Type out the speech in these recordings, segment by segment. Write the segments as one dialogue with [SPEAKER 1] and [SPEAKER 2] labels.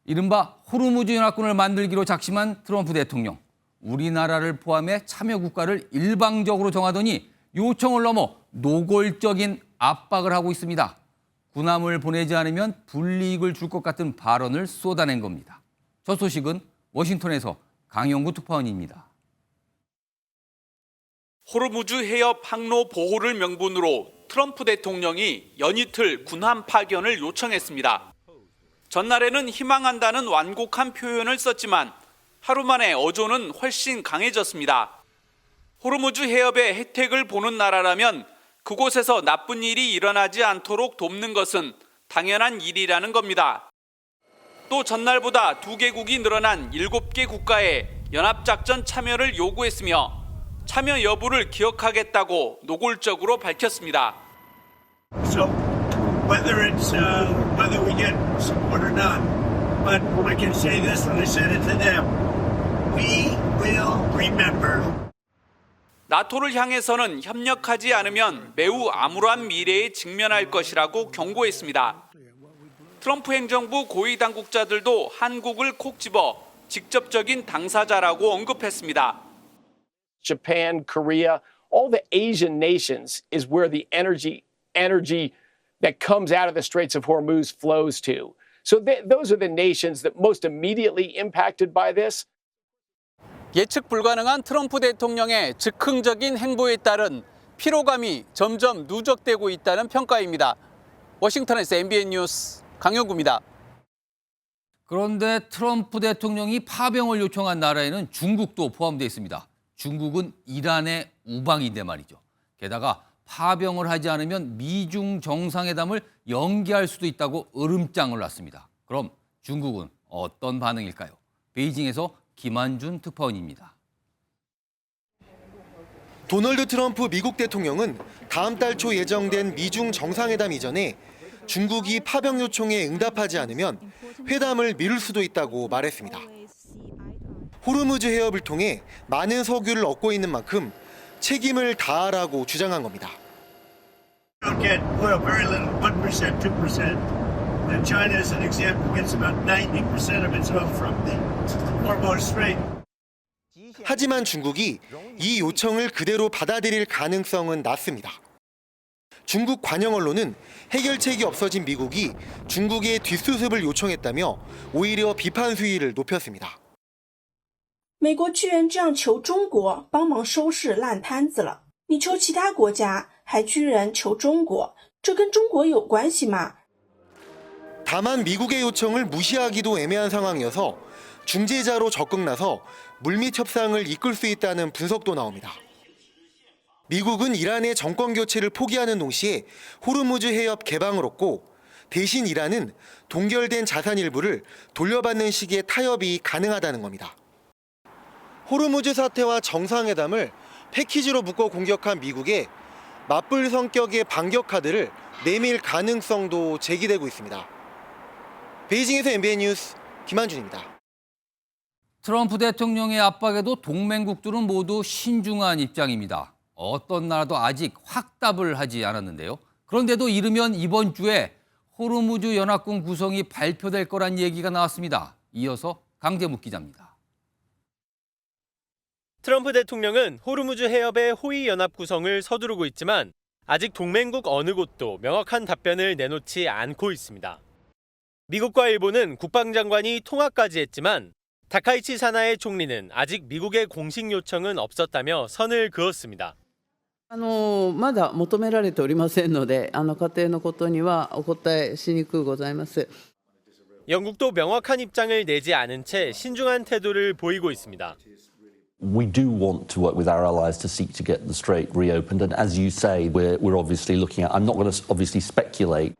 [SPEAKER 1] 이른바 호르무즈 연합군을 만들기로 작심한 트럼프 대통령. 우리나라를 포함해 참여 국가를 일방적으로 정하더니 요청을 넘어 노골적인 압박을 하고 있습니다. 군함을 보내지 않으면 불이익을 줄 것 같은 발언을 쏟아낸 겁니다. 저 소식은 워싱턴에서 강영구 특파원입니다.
[SPEAKER 2] 호르무즈 해협 항로 보호를 명분으로 트럼프 대통령이 연이틀 군함 파견을 요청했습니다. 전날에는 희망한다는 완곡한 표현을 썼지만 하루 만에 어조는 훨씬 강해졌습니다. 호르무즈 해협의 혜택을 보는 나라라면 그곳에서 나쁜 일이 일어나지 않도록 돕는 것은 당연한 일이라는 겁니다. 또 전날보다 2개국이 늘어난 7개 국가의 연합작전 참여를 요구했으며 참여 여부를 기억하겠다고 노골적으로 밝혔습니다.
[SPEAKER 3] So whether we get support or not, but I can say this and I said it to them. We will remember.
[SPEAKER 2] 나토를 향해서는 협력하지 않으면 매우 암울한 미래에 직면할 것이라고 경고했습니다. 트럼프 행정부 고위 당국자들도 한국을 콕 집어 직접적인 당사자라고 언급했습니다.
[SPEAKER 4] Japan, Korea, all the Asian nations is where the energy that comes out of the Straits of Hormuz flows to. So those are the nations that most immediately impacted by this.
[SPEAKER 2] 예측 불가능한 트럼프 대통령의 즉흥적인 행보에 따른 피로감이 점점 누적되고 있다는 평가입니다. 워싱턴에서 MBN 뉴스 강영구입니다.
[SPEAKER 1] 그런데 트럼프 대통령이 파병을 요청한 나라에는 중국도 포함되어 있습니다. 중국은 이란의 우방인데 말이죠. 게다가 파병을 하지 않으면 미중 정상회담을 연기할 수도 있다고 으름장을 놨습니다. 그럼 중국은 어떤 반응일까요? 베이징에서 김한준 특파원입니다.
[SPEAKER 5] 도널드 트럼프 미국 대통령은 다음 달 초 예정된 미중 정상회담 이전에 중국이 파병 요청에 응답하지 않으면 회담을 미룰 수도 있다고 말했습니다. 호르무즈 해협을 통해 많은 석유를 얻고 있는 만큼 책임을 다하라고 주장한 겁니다.
[SPEAKER 3] Don't get oil very little, 1%, 2%. And China, as an example, gets about 90% of its oil from the Hormuz Strait.
[SPEAKER 5] 하지만 중국이 이 요청을 그대로 받아들일 가능성은 낮습니다. 중국 관영 언론은 해결책이 없어진 미국이 중국의 뒷수습을 요청했다며 오히려 비판 수위를 높였습니다.
[SPEAKER 6] 美国居然这样求中国帮忙收拾烂摊子了，你求其他国家，还居然求中国，这跟中国有关系吗？
[SPEAKER 5] 다만 미국의 요청을 무시하기도 애매한 상황이어서 중재자로 적극 나서 물밑 협상을 이끌 수 있다는 분석도 나옵니다. 미국은 이란의 정권 교체를 포기하는 동시에 호르무즈 해협 개방을 얻고 대신 이란은 동결된 자산 일부를 돌려받는 식의 타협이 가능하다는 겁니다. 호르무즈 사태와 정상회담을 패키지로 묶어 공격한 미국에 맞불 성격의 반격 카드를 내밀 가능성도 제기되고 있습니다. 베이징에서 MBN 뉴스 김한준입니다.
[SPEAKER 1] 트럼프 대통령의 압박에도 동맹국들은 모두 신중한 입장입니다. 어떤 나라도 아직 확답을 하지 않았는데요. 그런데도 이르면 이번 주에 호르무즈 연합군 구성이 발표될 거란 얘기가 나왔습니다. 이어서 강재묵 기자입니다.
[SPEAKER 7] 트럼프 대통령은 호르무즈 해협의 호위 연합 구성을 서두르고 있지만 아직 동맹국 어느 곳도 명확한 답변을 내놓지 않고 있습니다. 미국과 일본은 국방장관이 통화까지 했지만 다카이치 사나에 총리는 아직 미국의 공식 요청은 없었다며 선을 그었습니다.
[SPEAKER 8] まだ求められておりませんので、仮定のことにはお答えしにくうございます。
[SPEAKER 7] 영국도 명확한 입장을 내지 않은 채 신중한 태도를 보이고 있습니다.
[SPEAKER 9] We do want to work with our allies to seek to get the strait reopened, and as you say, we're obviously looking at. I'm not going to obviously speculate.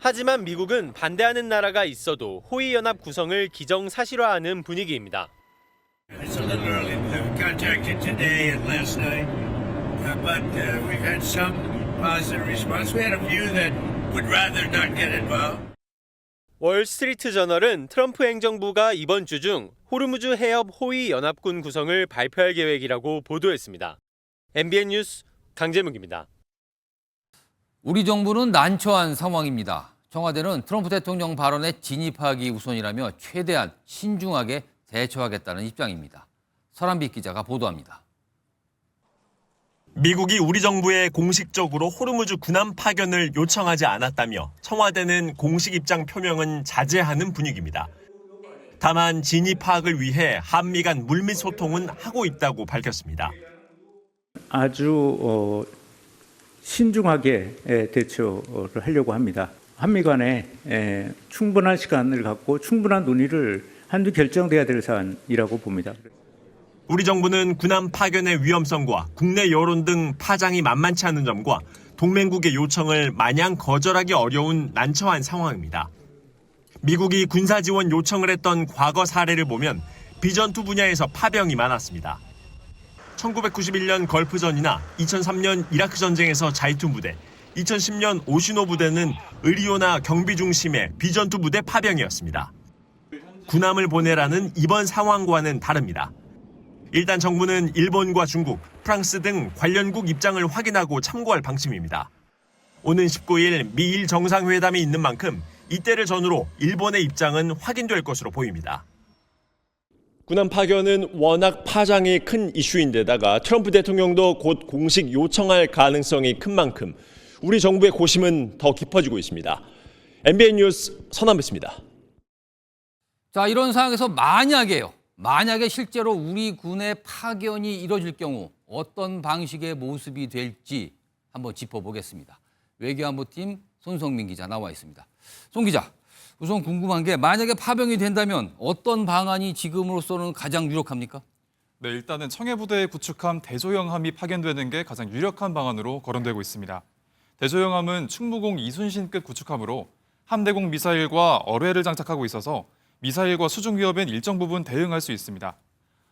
[SPEAKER 7] 하지만 미국은 반대하는 나라가 있어도 호위 연합 구성을 기정사실화하는 분위기입니다.
[SPEAKER 3] It's a little early. We've contacted today and last night, but we've had some positive response. We had a few that would rather not get involved.
[SPEAKER 7] 월스트리트 저널은 트럼프 행정부가 이번 주 중 호르무즈 해협 호위 연합군 구성을 발표할 계획이라고 보도했습니다. MBN 뉴스 강재묵입니다.
[SPEAKER 1] 우리 정부는 난처한 상황입니다. 청와대는 트럼프 대통령 발언에 진입하기 우선이라며 최대한 신중하게 대처하겠다는 입장입니다. 설한빛 기자가 보도합니다.
[SPEAKER 10] 미국이 우리 정부에 공식적으로 호르무즈 군함 파견을 요청하지 않았다며 청와대는 공식 입장 표명은 자제하는 분위기입니다. 다만 진위 파악을 위해 한미 간 물밑 소통은 하고 있다고 밝혔습니다.
[SPEAKER 11] 아주 신중하게 대처를 하려고 합니다. 한미 간에 충분한 시간을 갖고 충분한 논의를 한두 결정돼야 될 사안이라고 봅니다.
[SPEAKER 10] 우리 정부는 군함 파견의 위험성과 국내 여론 등 파장이 만만치 않은 점과 동맹국의 요청을 마냥 거절하기 어려운 난처한 상황입니다. 미국이 군사 지원 요청을 했던 과거 사례를 보면 비전투 분야에서 파병이 많았습니다. 1991년 걸프전이나 2003년 이라크 전쟁에서 자이툰 부대, 2010년 오시노 부대는 의리오나 경비 중심의 비전투 부대 파병이었습니다. 군함을 보내라는 이번 상황과는 다릅니다. 일단 정부는 일본과 중국, 프랑스 등 관련국 입장을 확인하고 참고할 방침입니다. 오는 19일 미일 정상회담이 있는 만큼 이때를 전후로 일본의 입장은 확인될 것으로 보입니다.
[SPEAKER 12] 군함 파견은 워낙 파장이 큰 이슈인데다가 트럼프 대통령도 곧 공식 요청할 가능성이 큰 만큼 우리 정부의 고심은 더 깊어지고 있습니다. MBN 뉴스 선한빛입니다.
[SPEAKER 1] 자, 이런 상황에서 만약에 실제로 우리 군의 파견이 이뤄질 경우 어떤 방식의 모습이 될지 한번 짚어보겠습니다. 외교안보팀 손성민 기자 나와 있습니다. 송 기자, 우선 궁금한 게 만약에 파병이 된다면 어떤 방안이 지금으로서는 가장 유력합니까?
[SPEAKER 13] 네, 일단은 청해부대에 구축함 대조영함이 파견되는 게 가장 유력한 방안으로 거론되고 있습니다. 대조영함은 충무공 이순신급 구축함으로 함대공 미사일과 어뢰를 장착하고 있어서 미사일과 수중 위협엔 일정 부분 대응할 수 있습니다.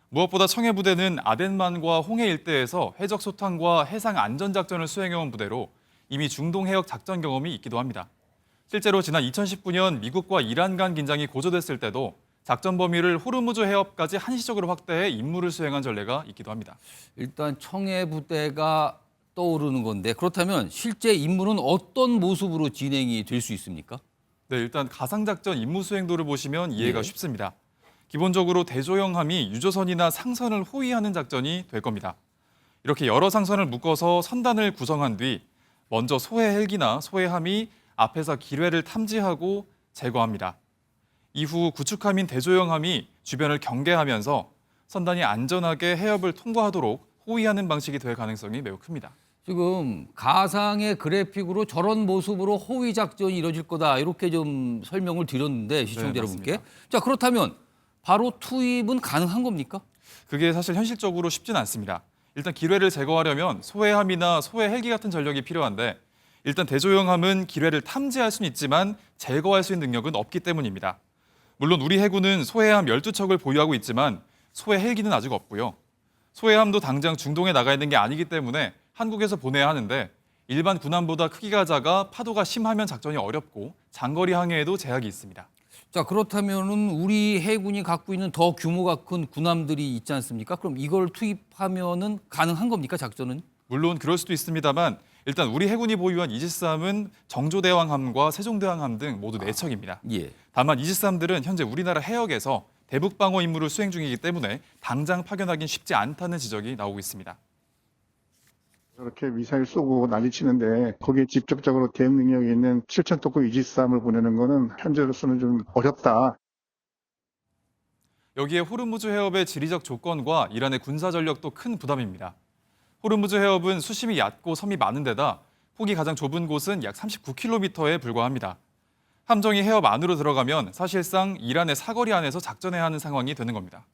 [SPEAKER 13] 무엇보다 청해부대는 아덴만과 홍해 일대에서 해적 소탕과 해상 안전작전을 수행해온 부대로 이미 중동 해역 작전 경험이 있기도 합니다. 실제로 지난 2019년 미국과 이란 간 긴장이 고조됐을 때도 작전 범위를 호르무즈 해협까지 한시적으로 확대해 임무를 수행한 전례가 있기도 합니다.
[SPEAKER 1] 일단 청해부대가 떠오르는 건데 그렇다면 실제 임무는 어떤 모습으로 진행이 될 수 있습니까?
[SPEAKER 13] 네, 일단 가상작전 임무 수행도를 보시면 이해가 쉽습니다. 기본적으로 대조영함이 유조선이나 상선을 호위하는 작전이 될 겁니다. 이렇게 여러 상선을 묶어서 선단을 구성한 뒤 먼저 소해 헬기나 소해함이 앞에서 기뢰를 탐지하고 제거합니다. 이후 구축함인 대조영함이 주변을 경계하면서 선단이 안전하게 해협을 통과하도록 호위하는 방식이 될 가능성이 매우 큽니다.
[SPEAKER 1] 지금 가상의 그래픽으로 저런 모습으로 호위 작전이 이뤄질 거다 이렇게 좀 설명을 드렸는데 시청자 여러분께. 자, 그렇다면 바로 투입은 가능한 겁니까?
[SPEAKER 13] 그게 사실 현실적으로 쉽진 않습니다. 일단 기뢰를 제거하려면 소해함이나 소해 헬기 같은 전력이 필요한데 일단 대조영함은 기뢰를 탐지할 수는 있지만 제거할 수 있는 능력은 없기 때문입니다. 물론 우리 해군은 소해함 12척을 보유하고 있지만 소해 헬기는 아직 없고요. 소해함도 당장 중동에 나가 있는 게 아니기 때문에 한국에서 보내야 하는데 일반 군함보다 크기가 작아 파도가 심하면 작전이 어렵고 장거리 항해에도 제약이 있습니다.
[SPEAKER 1] 자, 그렇다면은 우리 해군이 갖고 있는 더 규모가 큰 군함들이 있지 않습니까? 그럼 이걸 투입하면은 가능한 겁니까, 작전은?
[SPEAKER 13] 물론 그럴 수도 있습니다만 일단 우리 해군이 보유한 이지스함은 정조대왕함과 세종대왕함 등 모두 4척입니다.
[SPEAKER 1] 예.
[SPEAKER 13] 다만 이지스함들은 현재 우리나라 해역에서 대북 방어 임무를 수행 중이기 때문에 당장 파견하기는 쉽지 않다는 지적이 나오고 있습니다.
[SPEAKER 14] 저렇게 미사일 쏘고 난리치는데 거기에 직접적으로 대응 능력이 있는 7,000톤급 이지스함을 보내는 거는 현재로서는 좀 어렵다.
[SPEAKER 13] 여기에 호르무즈 해협의 지리적 조건과 이란의 군사 전력도 큰 부담입니다. 호르무즈 해협은 수심이 얕고 섬이 많은 데다 폭이 가장 좁은 곳은 약 39km에 불과합니다. 함정이 해협 안으로 들어가면 사실상 이란의 사거리 안에서 작전해야 하는 상황이 되는 겁니다.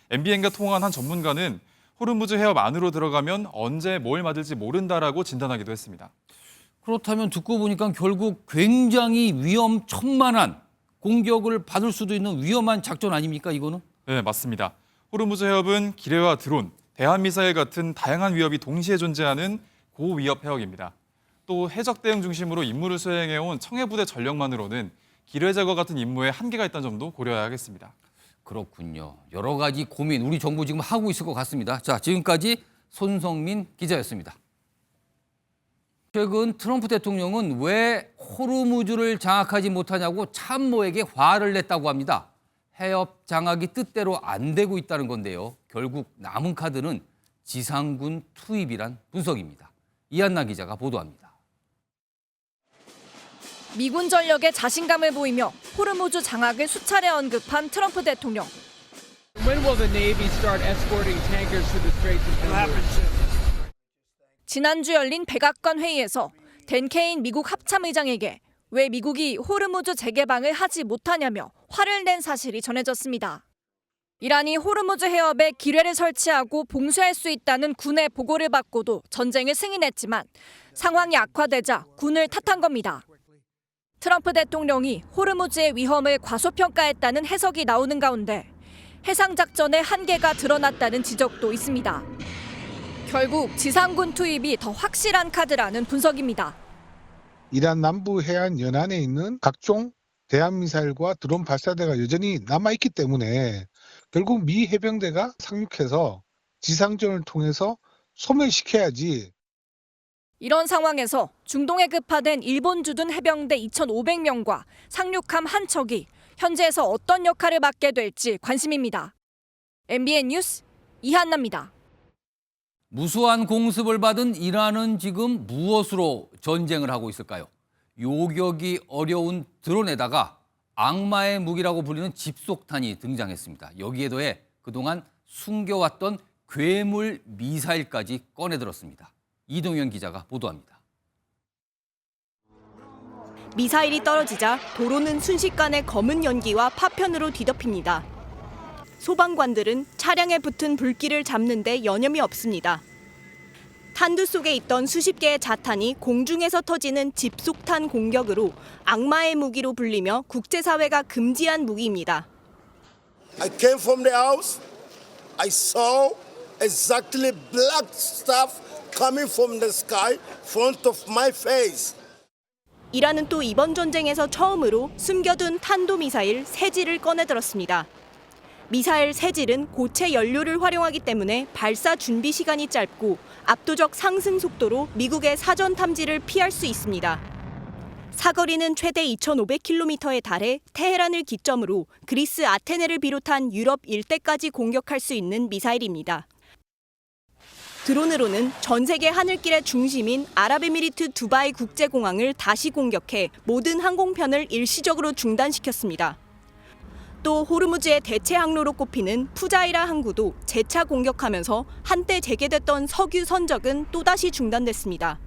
[SPEAKER 13] MBN과 통화한 한 전문가는 호르무즈 해협 안으로 들어가면 언제 뭘 맞을지 모른다라고 진단하기도 했습니다.
[SPEAKER 1] 그렇다면 듣고 보니까 결국 굉장히 위험천만한 공격을 받을 수도 있는 위험한 작전 아닙니까, 이거는?
[SPEAKER 13] 네, 맞습니다. 호르무즈 해협은 기뢰와 드론, 대한미사일 같은 다양한 위협이 동시에 존재하는 고위협 해역입니다. 또 해적 대응 중심으로 임무를 수행해온 청해부대 전력만으로는 기뢰 제거 같은 임무에 한계가 있다는 점도 고려해야 하겠습니다.
[SPEAKER 1] 그렇군요. 여러 가지 고민 우리 정부 지금 하고 있을 것 같습니다. 자, 지금까지 손성민 기자였습니다. 최근 트럼프 대통령은 왜 호르무즈를 장악하지 못하냐고 참모에게 화를 냈다고 합니다. 해협 장악이 뜻대로 안 되고 있다는 건데요. 결국 남은 카드는 지상군 투입이란 분석입니다. 이한나 기자가 보도합니다.
[SPEAKER 15] 미군 전력에 자신감을 보이며 호르무즈 장악을 수차례 언급한 트럼프 대통령.
[SPEAKER 16] When will the Navy start escorting tankers through the Straits of Hormuz?
[SPEAKER 15] 지난주 열린 백악관 회의에서 댄 케인 미국 합참의장에게 왜 미국이 호르무즈 재개방을 하지 못하냐며 화를 낸 사실이 전해졌습니다. 이란이 호르무즈 해협에 기뢰를 설치하고 봉쇄할 수 있다는 군의 보고를 받고도 전쟁을 승인했지만 상황이 악화되자 군을 탓한 겁니다. 트럼프 대통령이 호르무즈의 위험을 과소평가했다는 해석이 나오는 가운데 해상작전의 한계가 드러났다는 지적도 있습니다. 결국 지상군 투입이 더 확실한 카드라는 분석입니다.
[SPEAKER 17] 이란 남부 해안 연안에 있는 각종 대한미사일과 드론 발사대가 여전히 남아있기 때문에 결국 미 해병대가 상륙해서 지상전을 통해서 소멸시켜야지.
[SPEAKER 15] 이런 상황에서 중동에 급파된 일본 주둔 해병대 2,500명과 상륙함 한 척이 현지에서 어떤 역할을 맡게 될지 관심입니다. MBN 뉴스 이한나입니다.
[SPEAKER 1] 무수한 공습을 받은 이란은 지금 무엇으로 전쟁을 하고 있을까요? 요격이 어려운 드론에다가 악마의 무기라고 불리는 집속탄이 등장했습니다. 여기에 더해 그동안 숨겨왔던 괴물 미사일까지 꺼내들었습니다. 이동현 기자가 보도합니다.
[SPEAKER 18] 미사일이 떨어지자 도로는 순식간에 검은 연기와 파편으로 뒤덮입니다. 소방관들은 차량에 붙은 불길을 잡는 데 여념이 없습니다. 탄두 속에 있던 수십 개의 자탄이 공중에서 터지는 집속탄 공격으로 악마의 무기로 불리며 국제사회가 금지한 무기입니다.
[SPEAKER 19] I came from the house. I saw exactly black stuff coming from the sky front of my face.
[SPEAKER 18] 이란은 또 이번 전쟁에서 처음으로 숨겨둔 탄도미사일 세질을 꺼내들었습니다. 미사일 세질은 고체 연료를 활용하기 때문에 발사 준비 시간이 짧고 압도적 상승 속도로 미국의 사전 탐지를 피할 수 있습니다. 사거리는 최대 2,500km에 달해 테헤란을 기점으로 그리스 아테네를 비롯한 유럽 일대까지 공격할 수 있는 미사일입니다. 드론으로는 전 세계 하늘길의 중심인 아랍에미리트 두바이 국제공항을 다시 공격해 모든 항공편을 일시적으로 중단시켰습니다. 또 호르무즈의 대체 항로로 꼽히는 푸자이라 항구도 재차 공격하면서 한때 재개됐던 석유 선적은 또다시 중단됐습니다.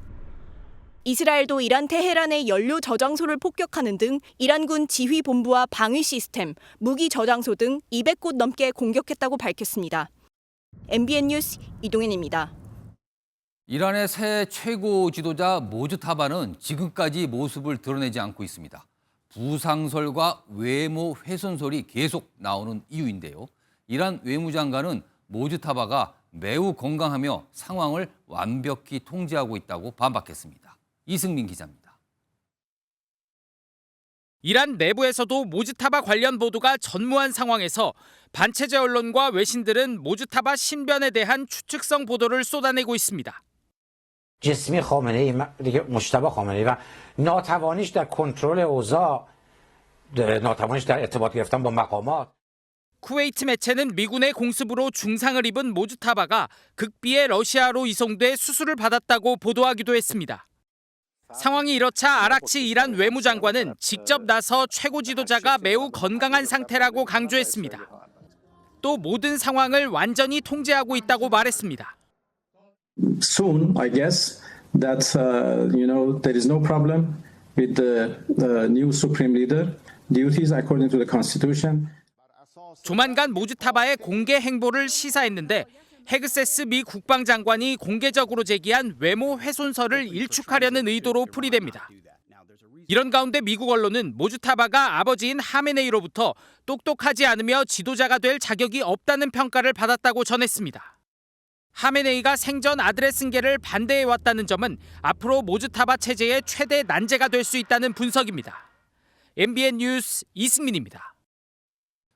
[SPEAKER 18] 이스라엘도 이란 테헤란의 연료 저장소를 폭격하는 등 이란군 지휘본부와 방위 시스템, 무기 저장소 등 200곳 넘게 공격했다고 밝혔습니다. MBN 뉴스 이동현입니다.
[SPEAKER 1] 이란의 새 최고 지도자 모즈타바는 지금까지 모습을 드러내지 않고 있습니다. 부상설과 외모 훼손설이 계속 나오는 이유인데요. 이란 외무장관은 모즈타바가 매우 건강하며 상황을 완벽히 통제하고 있다고 반박했습니다. 이승민 기자입니다.
[SPEAKER 20] 이란 내부에서도 모즈타바 관련 보도가 전무한 상황에서 반체제 언론과 외신들은 모즈타바 신변에 대한 추측성 보도를 쏟아내고 있습니다.
[SPEAKER 21] جسمی خامنه‌ای دیگه مجتبی خامنه‌ای و ناتوانیش در کنترل اوضاع ناتوانیش در ارتباط گرفتن با مقامات
[SPEAKER 20] 쿠웨이트 매체는 미군의 공습으로 중상을 입은 모즈타바가 극비의 러시아로 이송돼 수술을 받았다고 보도하기도 했습니다. 상황이 이렇자 아락치 이란 외무장관은 직접 나서 최고 지도자가 매우 건강한 상태라고 강조했습니다. 또 모든 상황을 완전히 통제하고 있다고 말했습니다.
[SPEAKER 22] Soon, I guess that there is no problem with the new supreme leader. Duties according to the constitution.
[SPEAKER 20] 조만간 모즈타바의 공개 행보를 시사했는데 헤그세스 미 국방장관이 공개적으로 제기한 외모 훼손설을 일축하려는 의도로 풀이됩니다. 이런 가운데 미국 언론은 모즈타바가 아버지인 하메네이로부터 똑똑하지 않으며 지도자가 될 자격이 없다는 평가를 받았다고 전했습니다. 하메네이가 생전 아들의 승계를 반대해왔다는 점은 앞으로 모즈타바 체제의 최대 난제가 될 수 있다는 분석입니다. MBN 뉴스 이승민입니다.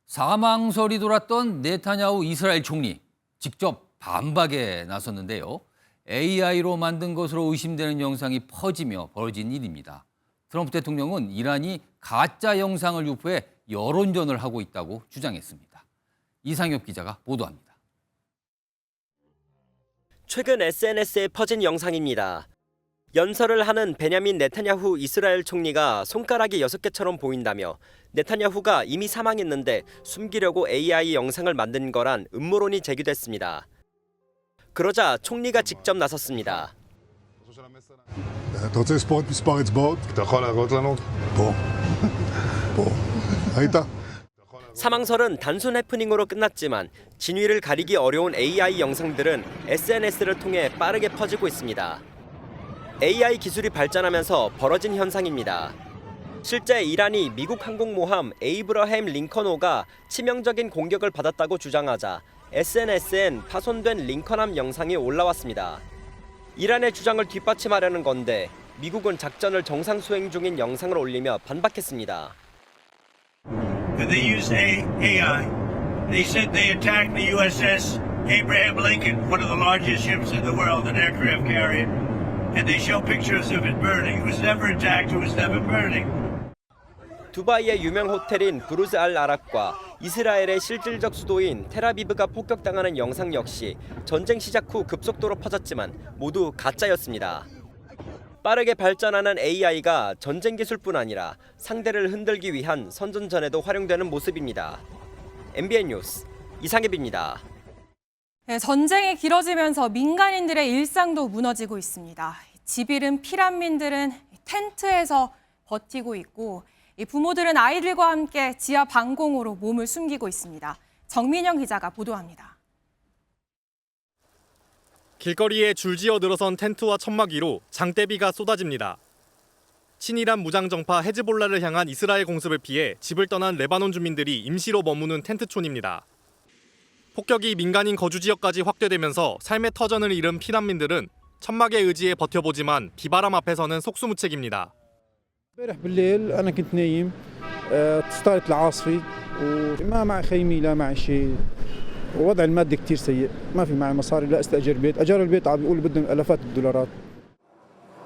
[SPEAKER 1] 사망설이 돌았던 네타냐후 이스라엘 총리 직접 반박에 나섰는데요. AI로 만든 것으로 의심되는 영상이 퍼지며 벌어진 일입니다. 트럼프 대통령은 이란이 가짜 영상을 유포해 여론전을 하고 있다고 주장했습니다. 이상엽 기자가 보도합니다.
[SPEAKER 2] 최근 SNS에 퍼진 영상입니다. 연설을 하는 베냐민 네타냐후 이스라엘 총리가 손가락이 6개처럼 보인다며 네타냐후가 이미 사망했는데 숨기려고 AI 영상을 만든 거란 음모론이 제기됐습니다. 그러자 총리가 직접 나섰습니다.
[SPEAKER 4] אתה רוצה לספור את מספר אצבעות? אתה יכול להראות לנו? פה. פה. ראית?
[SPEAKER 2] 사망설은 단순 해프닝으로 끝났지만 진위를 가리기 어려운 AI 영상들은 SNS를 통해 빠르게 퍼지고 있습니다. AI 기술이 발전하면서 벌어진 현상입니다. 실제 이란이 미국 항공모함 에이브러햄 링컨호가 치명적인 공격을 받았다고 주장하자 SNS엔 파손된 링컨함 영상이 올라왔습니다. 이란의 주장을 뒷받침하려는 건데 미국은 작전을 정상 수행 중인 영상을 올리며 반박했습니다.
[SPEAKER 3] They used AI. They said they attacked the USS Abraham Lincoln, one of the largest ships in the world, an aircraft carrier. And they show pictures of it burning. It was never attacked. It was never burning.
[SPEAKER 2] 두바이의 유명 호텔인 브루즈 알 아랍과 이스라엘의 실질적 수도인 텔아비브가 폭격당하는 영상 역시 전쟁 시작 후 급속도로 퍼졌지만 모두 가짜였습니다. 빠르게 발전하는 AI가 전쟁 기술뿐 아니라 상대를 흔들기 위한 선전전에도 활용되는 모습입니다. MBN 뉴스 이상엽입니다.
[SPEAKER 23] 네, 전쟁이 길어지면서 민간인들의 일상도 무너지고 있습니다. 집 잃은 피난민들은 텐트에서 버티고 있고 이 부모들은 아이들과 함께 지하 방공호로 몸을 숨기고 있습니다. 정민영 기자가 보도합니다.
[SPEAKER 7] 길거리에 줄지어 늘어선 텐트와 천막 위로 장대비가 쏟아집니다. 친이란 무장정파 헤즈볼라를 향한 이스라엘 공습을 피해 집을 떠난 레바논 주민들이 임시로 머무는 텐트촌입니다. 폭격이 민간인 거주 지역까지 확대되면서 삶의 터전을 잃은 피난민들은 천막에 의지해 버텨보지만 비바람 앞에서는 속수무책입니다.
[SPEAKER 24] امبارح بالليل انا كنت نايم صارت العاصفه وما معي خيمه لا معي شيء ووضع المادي كثير سيء ما في معي مصاري لا استاجر بيت اجار البيت عم بيقولوا بدهم الافات الدولارات.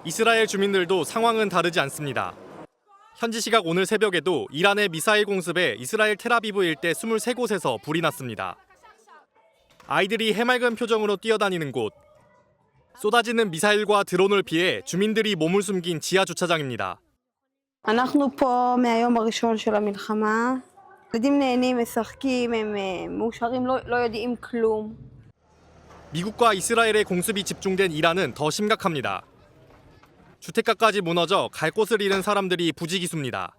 [SPEAKER 7] 이스라엘 주민들도 상황은 다르지 않습니다. 현지 시각 오늘 새벽에도 이란의 미사일 공습에 이스라엘 텔아비브 일대 23곳에서 불이 났습니다. 아이들이 해맑은 표정으로 뛰어다니는 곳, 쏟아지는 미사일과 드론을 피해 주민들이 몸을 숨긴 지하 주차장입니다.
[SPEAKER 25] אנחנו פה מהיום הראשון של המלחמה. ילדים נהנים, משחקים, הם מאושרים, לא יודעים כלום.
[SPEAKER 7] 미국과 이스라엘의 공습이 집중된 이란은 더 심각합니다. 주택가까지 무너져 갈 곳을 잃은 사람들이 부지기수입니다.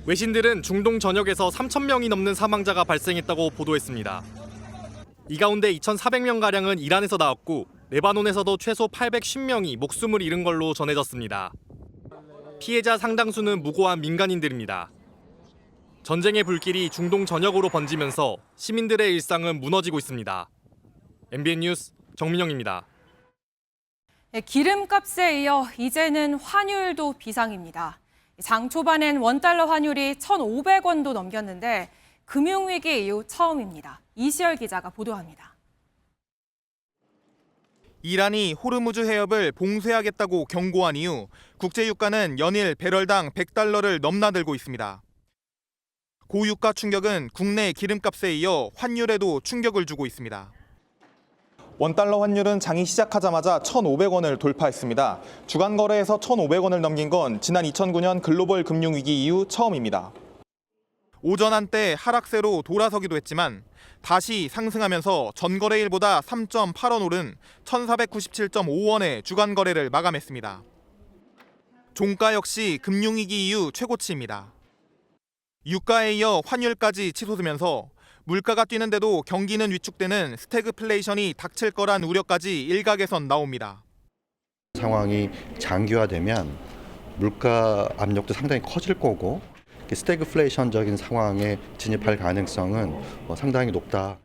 [SPEAKER 7] 외신들은 중동 전역에서 3,000명이 넘는 사망자가 발생했다고 보도했습니다. 이 가운데 2,400명가량은 이란에서 나왔고 레바논에서도 최소 810명이 목숨을 잃은 걸로 전해졌습니다. 피해자 상당수는 무고한 민간인들입니다. 전쟁의 불길이 중동 전역으로 번지면서 시민들의 일상은 무너지고 있습니다. MBN 뉴스 정민영입니다.
[SPEAKER 23] 기름값에 이어 이제는 환율도 비상입니다. 장 초반엔 원달러 환율이 1,500원도 넘겼는데 금융위기 이후 처음입니다. 이시열 기자가 보도합니다.
[SPEAKER 26] 이란이 호르무즈 해협을 봉쇄하겠다고 경고한 이후 국제유가는 연일 배럴당 100달러를 넘나들고 있습니다. 고유가 충격은 국내 기름값에 이어 환율에도 충격을 주고 있습니다. 원달러 환율은 장이 시작하자마자 1,500원을 돌파했습니다. 주간 거래에서 1,500원을 넘긴 건 지난 2009년 글로벌 금융위기 이후 처음입니다. 오전 한때 하락세로 돌아서기도 했지만 다시 상승하면서 전거래일보다 3.8원 오른 1,497.5원의 주간 거래를 마감했습니다. 종가 역시 금융위기 이후 최고치입니다. 유가에 이어 환율까지 치솟으면서 물가가 뛰는데도 경기는 위축되는 스태그플레이션이 닥칠 거란 우려까지 일각에선 나옵니다.
[SPEAKER 27] 상황이 장기화되면 물가 압력도 상당히 커질 거고 스태그플레이션적인 상황에 진입할 가능성은 상당히 높다.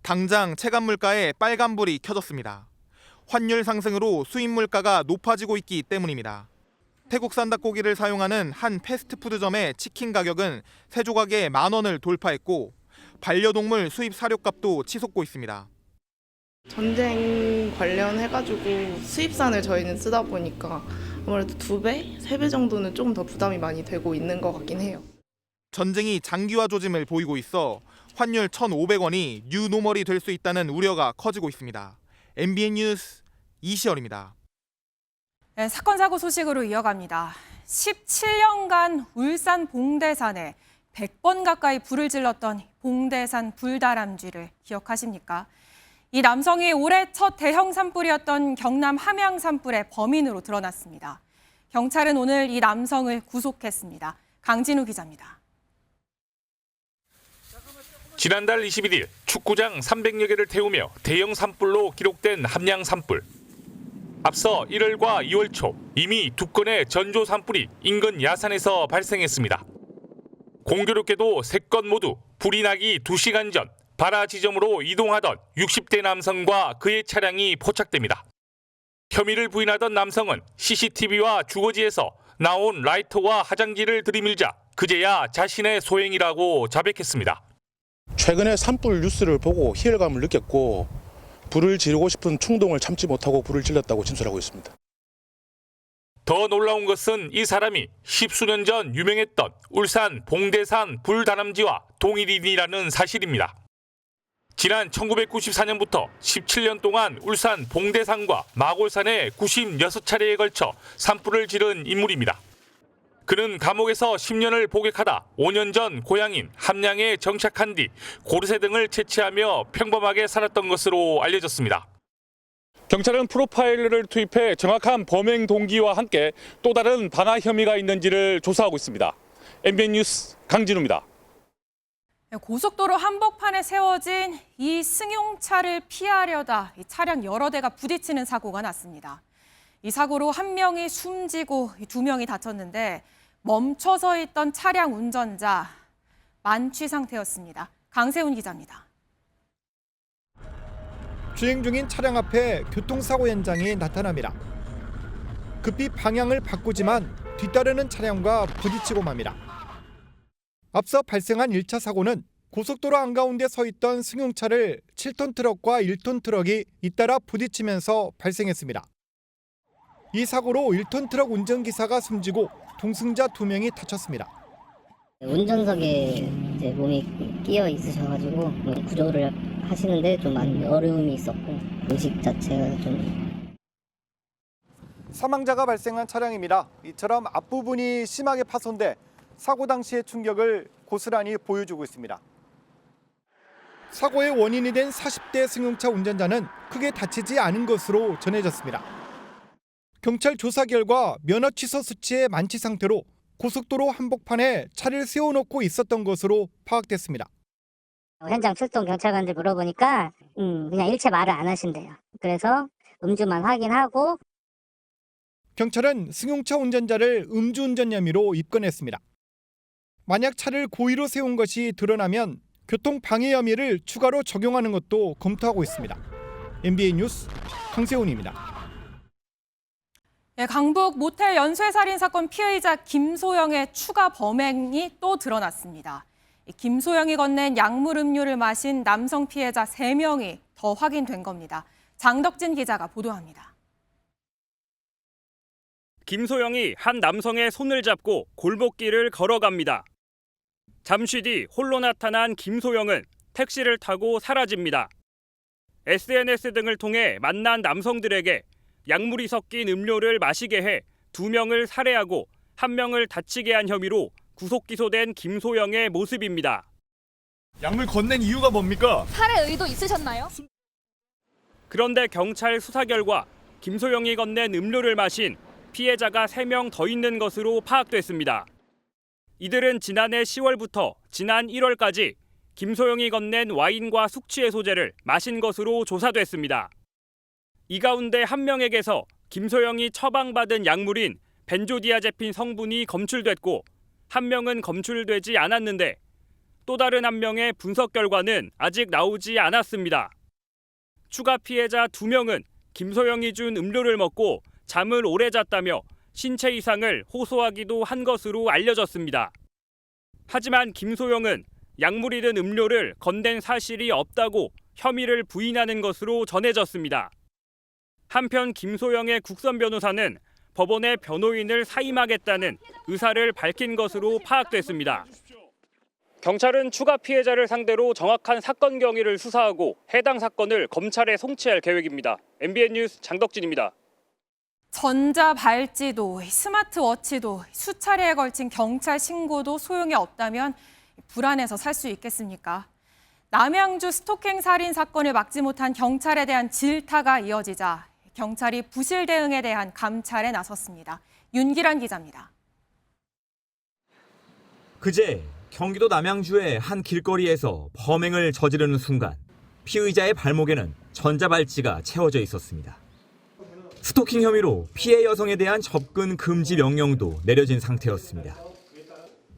[SPEAKER 26] 당장 체감 물가에 빨간불이 켜졌습니다. 환율 상승으로 수입 물가가 높아지고 있기 때문입니다. 태국산 닭고기를 사용하는 한 패스트푸드점의 치킨 가격은 세 조각에 10,000원을 돌파했고 반려동물 수입 사료값도 치솟고 있습니다.
[SPEAKER 5] 전쟁 관련해가지고 수입산을 저희는 쓰다 보니까 아무래도 2배, 3배 정도는 조금 더 부담이 많이 되고 있는 것 같긴 해요.
[SPEAKER 26] 전쟁이 장기화 조짐을 보이고 있어 환율 1,500원이 뉴노멀이 될 수 있다는 우려가 커지고 있습니다. MBN 뉴스 이시열입니다.
[SPEAKER 23] 네, 사건 사고 소식으로 이어갑니다. 17년간 울산 봉대산에 100번 가까이 불을 질렀던 봉대산 불다람쥐를 기억하십니까? 이 남성이 올해 첫 대형 산불이었던 경남 함양 산불의 범인으로 드러났습니다. 경찰은 오늘 이 남성을 구속했습니다. 강진우 기자입니다.
[SPEAKER 6] 지난달 21일 축구장 300여 개를 태우며 대형 산불로 기록된 함양 산불. 앞서 1월과 2월 초 이미 2건의 전조 산불이 인근 야산에서 발생했습니다. 공교롭게도 3건 모두 불이 나기 2시간 전 발화 지점으로 이동하던 60대 남성과 그의 차량이 포착됩니다. 혐의를 부인하던 남성은 CCTV와 주거지에서 나온 라이터와 화장지를 들이밀자 그제야 자신의 소행이라고 자백했습니다.
[SPEAKER 8] 최근에 산불 뉴스를 보고 희열감을 느꼈고 불을 지르고 싶은 충동을 참지 못하고 불을 질렀다고 진술하고 있습니다.
[SPEAKER 6] 더 놀라운 것은 이 사람이 십수년 전 유명했던 울산 봉대산 불다람쥐와 동일인이라는 사실입니다. 지난 1994년부터 17년 동안 울산 봉대산과 마골산에 96차례에 걸쳐 산불을 지른 인물입니다. 그는 감옥에서 10년을 복역하다 5년 전 고향인 함양에 정착한 뒤 고르쇠 등을 채취하며 평범하게 살았던 것으로 알려졌습니다. 경찰은 프로파일러를 투입해 정확한 범행 동기와 함께 또 다른 반화 혐의가 있는지를 조사하고 있습니다. MBN 뉴스 강진우입니다.
[SPEAKER 23] 고속도로 한복판에 세워진 이 승용차를 피하려다 이 차량 여러 대가 부딪히는 사고가 났습니다. 이 사고로 한 명이 숨지고 2명이 다쳤는데 멈춰서 있던 차량 운전자 만취 상태였습니다. 강세훈 기자입니다.
[SPEAKER 9] 주행 중인 차량 앞에 교통사고 현장이 나타납니다. 급히 방향을 바꾸지만 뒤따르는 차량과 부딪히고 맙니다. 앞서 발생한 1차 사고는 고속도로 한가운데 서 있던 승용차를 7톤 트럭과 1톤 트럭이 잇따라 부딪히면서 발생했습니다. 이 사고로 1톤 트럭 운전기사가 숨지고 동승자 2명이 다쳤습니다.
[SPEAKER 10] 운전석에 이제 몸이 끼어 있으셔가지고 구조를 하시는데 좀 많은 어려움이 있었고 의식 자체가 좀.
[SPEAKER 9] 사망자가 발생한 차량입니다. 이처럼 앞부분이 심하게 파손돼 사고 당시의 충격을 고스란히 보여주고 있습니다. 사고의 원인이 된 40대 승용차 운전자는 크게 다치지 않은 것으로 전해졌습니다. 경찰 조사 결과 면허 취소 수치의 만취 상태로 고속도로 한복판에 차를 세워놓고 있었던 것으로 파악됐습니다.
[SPEAKER 10] 현장 출동 경찰관들 물어보니까 그냥 일체 말을 안 하신대요. 그래서 음주만 확인하고.
[SPEAKER 9] 경찰은 승용차 운전자를 음주운전 혐의로 입건했습니다. 만약 차를 고의로 세운 것이 드러나면 교통방해 혐의를 추가로 적용하는 것도 검토하고 있습니다. MBN 뉴스 강세훈입니다.
[SPEAKER 23] 네, 강북 모텔 연쇄살인 사건 피해자 김소영의 추가 범행이 또 드러났습니다. 김소영이 건넨 약물 음료를 마신 남성 피해자 3명이 더 확인된 겁니다. 장덕진 기자가 보도합니다.
[SPEAKER 11] 김소영이 한 남성의 손을 잡고 골목길을 걸어갑니다. 잠시 뒤 홀로 나타난 김소영은 택시를 타고 사라집니다. SNS 등을 통해 만난 남성들에게 약물이 섞인 음료를 마시게 해 2명을 살해하고 1명을 다치게 한 혐의로 구속 기소된 김소영의 모습입니다.
[SPEAKER 9] 약물 건넨 이유가 뭡니까?
[SPEAKER 12] 살해 의도 있으셨나요?
[SPEAKER 11] 그런데 경찰 수사 결과 김소영이 건넨 음료를 마신 피해자가 3명 더 있는 것으로 파악됐습니다. 이들은 지난해 10월부터 지난 1월까지 김소영이 건넨 와인과 숙취해소제를 마신 것으로 조사됐습니다. 이 가운데 1명에게서 김소영이 처방받은 약물인 벤조디아제핀 성분이 검출됐고 1명은 검출되지 않았는데 또 다른 1명의 분석 결과는 아직 나오지 않았습니다. 추가 피해자 2명은 김소영이 준 음료를 먹고 잠을 오래 잤다며 신체 이상을 호소하기도 한 것으로 알려졌습니다. 하지만 김소영은 약물이 든 음료를 건넨 사실이 없다고 혐의를 부인하는 것으로 전해졌습니다. 한편 김소영의 국선 변호사는 법원에 변호인을 사임하겠다는 의사를 밝힌 것으로 파악됐습니다. 경찰은 추가 피해자를 상대로 정확한 사건 경위를 수사하고 해당 사건을 검찰에 송치할 계획입니다. MBN 뉴스 장덕진입니다.
[SPEAKER 23] 전자발찌도 스마트워치도 수차례에 걸친 경찰 신고도 소용이 없다면 불안해서 살 수 있겠습니까? 남양주 스토킹 살인 사건을 막지 못한 경찰에 대한 질타가 이어지자 경찰이 부실 대응에 대한 감찰에 나섰습니다. 윤기란 기자입니다.
[SPEAKER 12] 그제 경기도 남양주의 한 길거리에서 범행을 저지르는 순간 피의자의 발목에는 전자발찌가 채워져 있었습니다. 스토킹 혐의로 피해 여성에 대한 접근 금지 명령도 내려진 상태였습니다.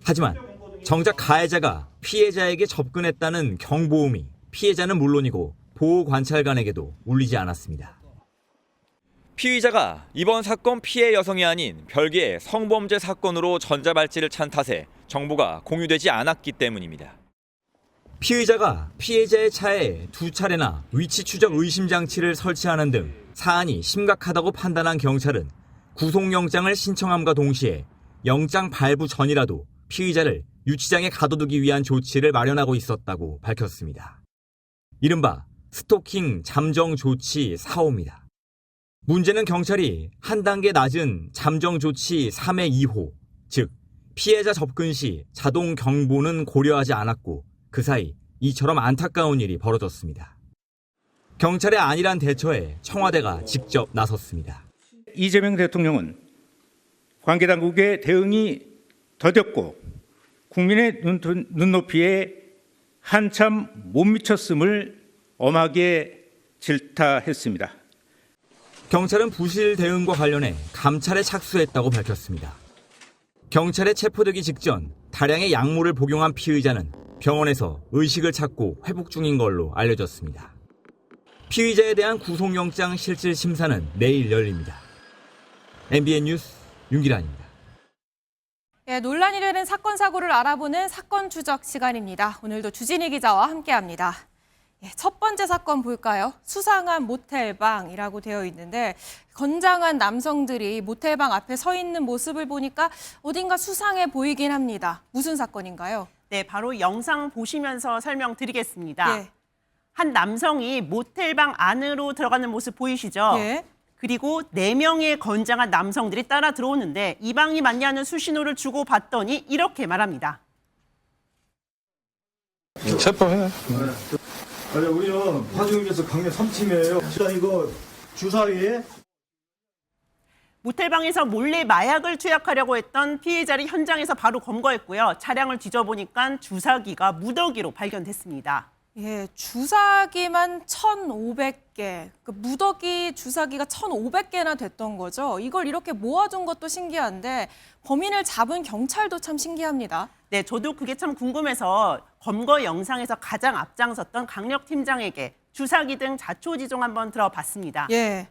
[SPEAKER 12] 하지만 정작 가해자가 피해자에게 접근했다는 경보음이 피해자는 물론이고 보호관찰관에게도 울리지 않았습니다.
[SPEAKER 13] 피의자가 이번 사건 피해 여성이 아닌 별개의 성범죄 사건으로 전자발찌를 찬 탓에 정보가 공유되지 않았기 때문입니다.
[SPEAKER 12] 피의자가 피해자의 차에 2차례나 위치 추적 의심 장치를 설치하는 등 사안이 심각하다고 판단한 경찰은 구속영장을 신청함과 동시에 영장 발부 전이라도 피의자를 유치장에 가둬두기 위한 조치를 마련하고 있었다고 밝혔습니다. 이른바 스토킹 잠정 조치 4호입니다. 문제는 경찰이 한 단계 낮은 잠정 조치 3의 2호, 즉 피해자 접근 시 자동 경보는 고려하지 않았고 그 사이 이처럼 안타까운 일이 벌어졌습니다. 경찰의 안일한 대처에 청와대가 직접 나섰습니다.
[SPEAKER 14] 이재명 대통령은 관계당국의 대응이 더뎠고 국민의 눈높이에 한참 못 미쳤음을 엄하게 질타했습니다.
[SPEAKER 12] 경찰은 부실 대응과 관련해 감찰에 착수했다고 밝혔습니다. 경찰에 체포되기 직전 다량의 약물을 복용한 피의자는 병원에서 의식을 찾고 회복 중인 걸로 알려졌습니다. 피의자에 대한 구속영장 실질 심사는 내일 열립니다. MBN 뉴스 윤기란입니다.
[SPEAKER 23] 논란이 되는 사건 사고를 알아보는 사건 추적 시간입니다. 오늘도 주진희 기자와 함께합니다. 첫 번째 사건 볼까요? 수상한 모텔방이라고 되어 있는데 건장한 남성들이 모텔방 앞에 서 있는 모습을 보니까 어딘가 수상해 보이긴 합니다. 무슨 사건인가요?
[SPEAKER 15] 네, 바로 영상 보시면서 설명드리겠습니다.
[SPEAKER 23] 예.
[SPEAKER 15] 한 남성이 모텔방 안으로 들어가는 모습 보이시죠?
[SPEAKER 23] 예.
[SPEAKER 15] 그리고 4명의 건장한 남성들이 따라 들어오는데 이 방이 맞냐는 수신호를 주고 봤더니 이렇게 말합니다.
[SPEAKER 24] 체포해. 아니 우리는 파주임에서 강력 3팀이에요. 이거 주사위에
[SPEAKER 15] 모텔방에서 몰래 마약을 투약하려고 했던 피해자를 현장에서 바로 검거했고요. 차량을 뒤져보니까 주사기가 무더기로 발견됐습니다.
[SPEAKER 23] 예, 주사기만 1,500개, 그 무더기 주사기가 1,500개나 됐던 거죠. 이걸 이렇게 모아둔 것도 신기한데 범인을 잡은 경찰도 참 신기합니다.
[SPEAKER 15] 네, 저도 그게 참 궁금해서 검거 영상에서 가장 앞장섰던 강력 팀장에게 주사기 등 자초지종 한번 들어봤습니다.
[SPEAKER 23] 예.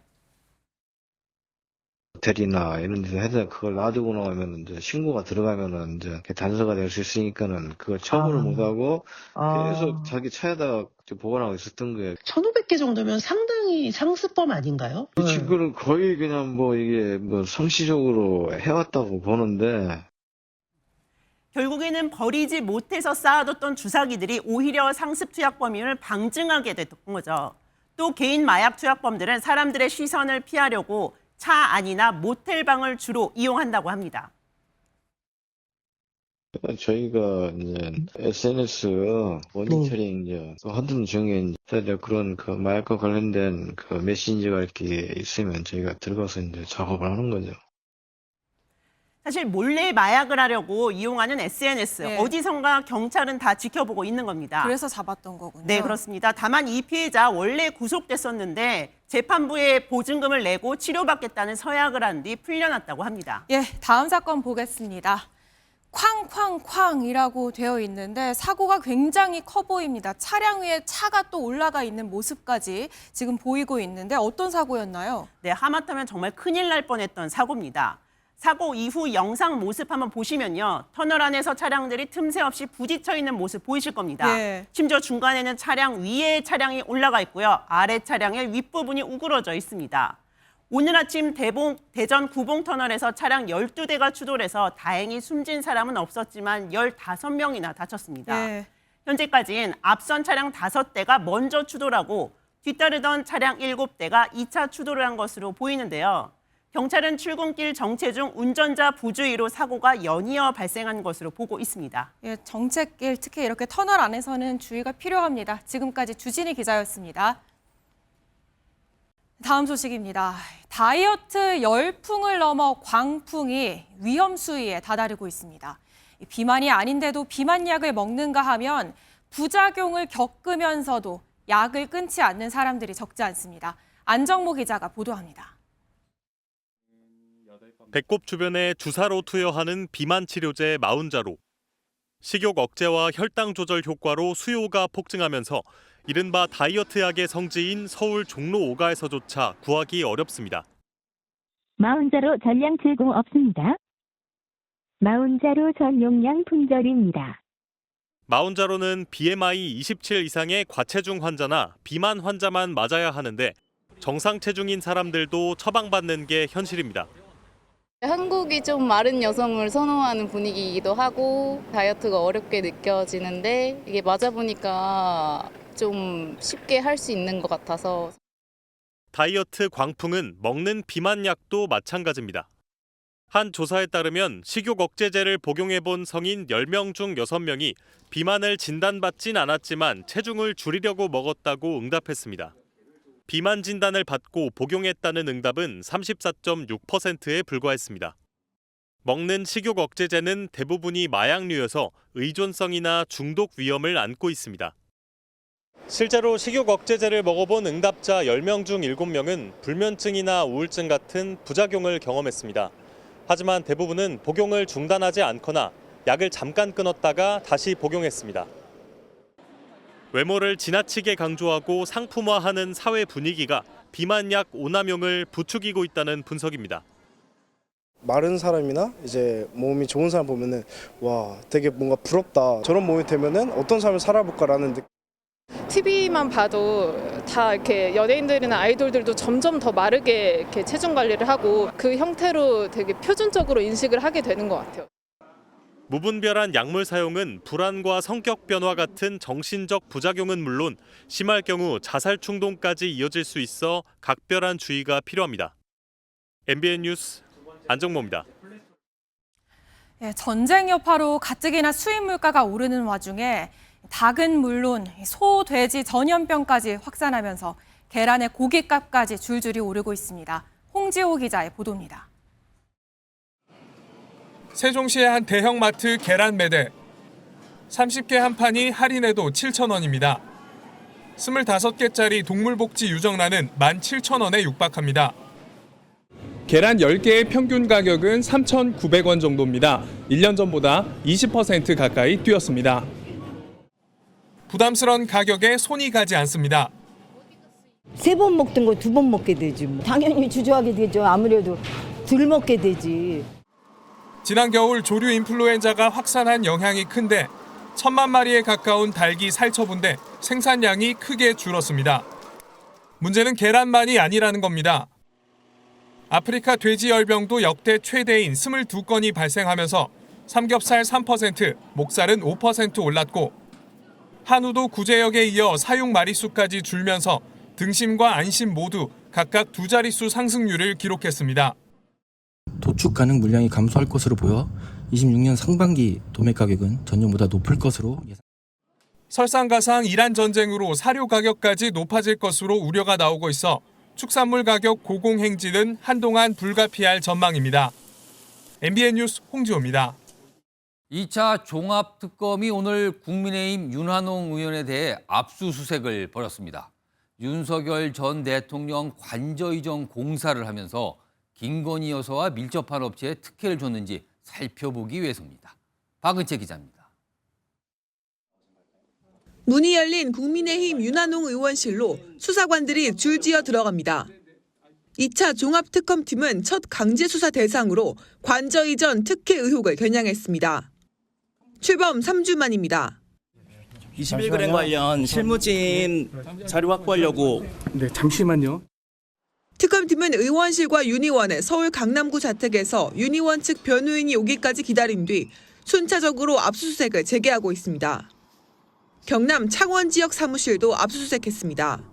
[SPEAKER 16] 호텔이나 이런 데서 해서 그걸 놔두고 나오면 이제 신고가 들어가면은 이제 단서가 될 수 있으니까는 그걸 처분을 못하고 계속 자기 차에다가 보관하고 있었던 거예요.
[SPEAKER 17] 1,500개 정도면 상당히 상습범 아닌가요?
[SPEAKER 16] 지금은 거의 그냥 뭐 이게 뭐 성시적으로 해왔다고 보는데.
[SPEAKER 15] 결국에는 버리지 못해서 쌓아뒀던 주사기들이 오히려 상습 투약 범인을 방증하게 됐던 거죠. 또 개인 마약 투약범들은 사람들의 시선을 피하려고 차 안이나 모텔방을 주로 이용한다고 합니다.
[SPEAKER 16] 저희가 이제 SNS 모니터링 이제 하던 중에 이제 그런 그 마약과 관련된 그 메신저가 이렇게 있으면 저희가 들어가서 이제 작업을 하는 거죠.
[SPEAKER 15] 사실 몰래 마약을 하려고 이용하는 SNS
[SPEAKER 23] 네.
[SPEAKER 15] 어디선가 경찰은 다 지켜보고 있는 겁니다.
[SPEAKER 23] 그래서 잡았던 거군요.
[SPEAKER 15] 네, 그렇습니다. 다만 이 피해자 원래 구속됐었는데 재판부에 보증금을 내고 치료받겠다는 서약을 한 뒤 풀려났다고 합니다.
[SPEAKER 23] 예, 다음 사건 보겠습니다. 쾅쾅쾅이라고 되어 있는데 사고가 굉장히 커 보입니다. 차량 위에 차가 또 올라가 있는 모습까지 지금 보이고 있는데 어떤 사고였나요?
[SPEAKER 15] 네, 하마터면 정말 큰일 날 뻔했던 사고입니다. 사고 이후 영상 모습 한번 보시면요. 터널 안에서 차량들이 틈새 없이 부딪혀 있는 모습 보이실 겁니다.
[SPEAKER 23] 네.
[SPEAKER 15] 심지어 중간에는 차량 위에 차량이 올라가 있고요. 아래 차량의 윗부분이 우그러져 있습니다. 오늘 아침 대전 구봉터널에서 차량 12대가 추돌해서 다행히 숨진 사람은 없었지만 15명이나 다쳤습니다.
[SPEAKER 23] 네.
[SPEAKER 15] 현재까지는 앞선 차량 5대가 먼저 추돌하고 뒤따르던 차량 7대가 2차 추돌을 한 것으로 보이는데요. 경찰은 출근길 정체 중 운전자 부주의로 사고가 연이어 발생한 것으로 보고 있습니다.
[SPEAKER 23] 예, 정체길 특히 이렇게 터널 안에서는 주의가 필요합니다. 지금까지 주진희 기자였습니다. 다음 소식입니다. 다이어트 열풍을 넘어 광풍이 위험 수위에 다다르고 있습니다. 비만이 아닌데도 비만약을 먹는가 하면 부작용을 겪으면서도 약을 끊지 않는 사람들이 적지 않습니다. 안정모 기자가 보도합니다.
[SPEAKER 1] 배꼽 주변에 주사로 투여하는 비만 치료제 마운자로. 식욕 억제와 혈당 조절 효과로 수요가 폭증하면서 이른바 다이어트 약의 성지인 서울 종로 5가에서조차 구하기 어렵습니다.
[SPEAKER 4] 마운자로 전량 제공 없습니다. 마운자로 전용량 품절입니다.
[SPEAKER 1] 마운자로는 BMI 27 이상의 과체중 환자나 비만 환자만 맞아야 하는데 정상 체중인 사람들도 처방받는 게 현실입니다.
[SPEAKER 18] 한국이 좀 마른 여성을 선호하는 분위기이기도 하고 다이어트가 어렵게 느껴지는데 이게 맞아보니까 좀 쉽게 할 수 있는 것 같아서.
[SPEAKER 1] 다이어트 광풍은 먹는 비만약도 마찬가지입니다. 한 조사에 따르면 식욕 억제제를 복용해본 성인 10명 중 6명이 비만을 진단받진 않았지만 체중을 줄이려고 먹었다고 응답했습니다. 비만 진단을 받고 복용했다는 응답은 34.6%에 불과했습니다. 먹는 식욕 억제제는 대부분이 마약류여서 의존성이나 중독 위험을 안고 있습니다. 실제로 식욕 억제제를 먹어본 응답자 10명 중 7명은 불면증이나 우울증 같은 부작용을 경험했습니다. 하지만 대부분은 복용을 중단하지 않거나 약을 잠깐 끊었다가 다시 복용했습니다. 외모를 지나치게 강조하고 상품화하는 사회 분위기가 비만약 오남용을 부추기고 있다는 분석입니다.
[SPEAKER 24] 마른 사람이나 이제 몸이 좋은 사람 보면은 와 되게 뭔가 부럽다. 저런 몸이 되면은 어떤 삶을 살아볼까라는 느낌.
[SPEAKER 19] TV만 봐도 다 이렇게 연예인들이나 아이돌들도 점점 더 마르게 이렇게 체중 관리를 하고 그 형태로 되게 표준적으로 인식을 하게 되는 것 같아요.
[SPEAKER 1] 무분별한 약물 사용은 불안과 성격 변화 같은 정신적 부작용은 물론 심할 경우 자살 충동까지 이어질 수 있어 각별한 주의가 필요합니다. MBN 뉴스 안정모입니다.
[SPEAKER 23] 전쟁 여파로 가뜩이나 수입 물가가 오르는 와중에 닭은 물론 소, 돼지 전염병까지 확산하면서 계란의 고깃값까지 줄줄이 오르고 있습니다. 홍지호 기자의 보도입니다.
[SPEAKER 20] 세종시의 한 대형마트 계란 매대. 30개 한 판이 할인해도 7,000원입니다. 25개짜리 동물복지 유정란은 17,000원에 육박합니다.
[SPEAKER 21] 계란 10개의 평균 가격은 3,900원 정도입니다. 1년 전보다 20% 가까이 뛰었습니다.
[SPEAKER 20] 부담스러운 가격에 손이 가지 않습니다.
[SPEAKER 22] 3번 먹던 거 2번 먹게 되지. 당연히 주저하게 되죠. 아무래도 덜 먹게 되지.
[SPEAKER 20] 지난 겨울 조류 인플루엔자가 확산한 영향이 큰데 1,000만 마리에 가까운 닭이 살처분돼 생산량이 크게 줄었습니다. 문제는 계란만이 아니라는 겁니다. 아프리카 돼지열병도 역대 최대인 22건이 발생하면서 삼겹살 3%, 목살은 5% 올랐고 한우도 구제역에 이어 사육 마리수까지 줄면서 등심과 안심 모두 각각 2자릿수 상승률을 기록했습니다.
[SPEAKER 28] 도축 가능 물량이 감소할 것으로 보여 26년 상반기 도매 가격은 전년보다 높을 것으로 예상.
[SPEAKER 20] 설상가상 이란 전쟁으로 사료 가격까지 높아질 것으로 우려가 나오고 있어 축산물 가격 고공행진은 한동안 불가피할 전망입니다. MBN 뉴스 홍지호입니다.
[SPEAKER 29] 2차 종합특검이 오늘 국민의힘 윤한홍 의원에 대해 압수수색을 벌였습니다. 윤석열 전 대통령 관저 이전 공사를 하면서 김건희 여사와 밀접한 업체에 특혜를 줬는지 살펴보기 위해서입니다. 박은채 기자입니다.
[SPEAKER 30] 문이 열린 국민의힘 윤한홍 의원실로 수사관들이 줄지어 들어갑니다.
[SPEAKER 2] 2차 종합특검팀은 첫 강제수사 대상으로 관저 이전 특혜 의혹을 겨냥했습니다. 출범 3주 만입니다.
[SPEAKER 3] 21g 관련 실무진 자료 확보하려고.
[SPEAKER 5] 네, 잠시만요.
[SPEAKER 2] 특검팀은 의원실과 윤 의원의 서울 강남구 자택에서 윤 의원 측 변호인이 오기까지 기다린 뒤 순차적으로 압수수색을 재개하고 있습니다. 경남 창원 지역 사무실도 압수수색했습니다.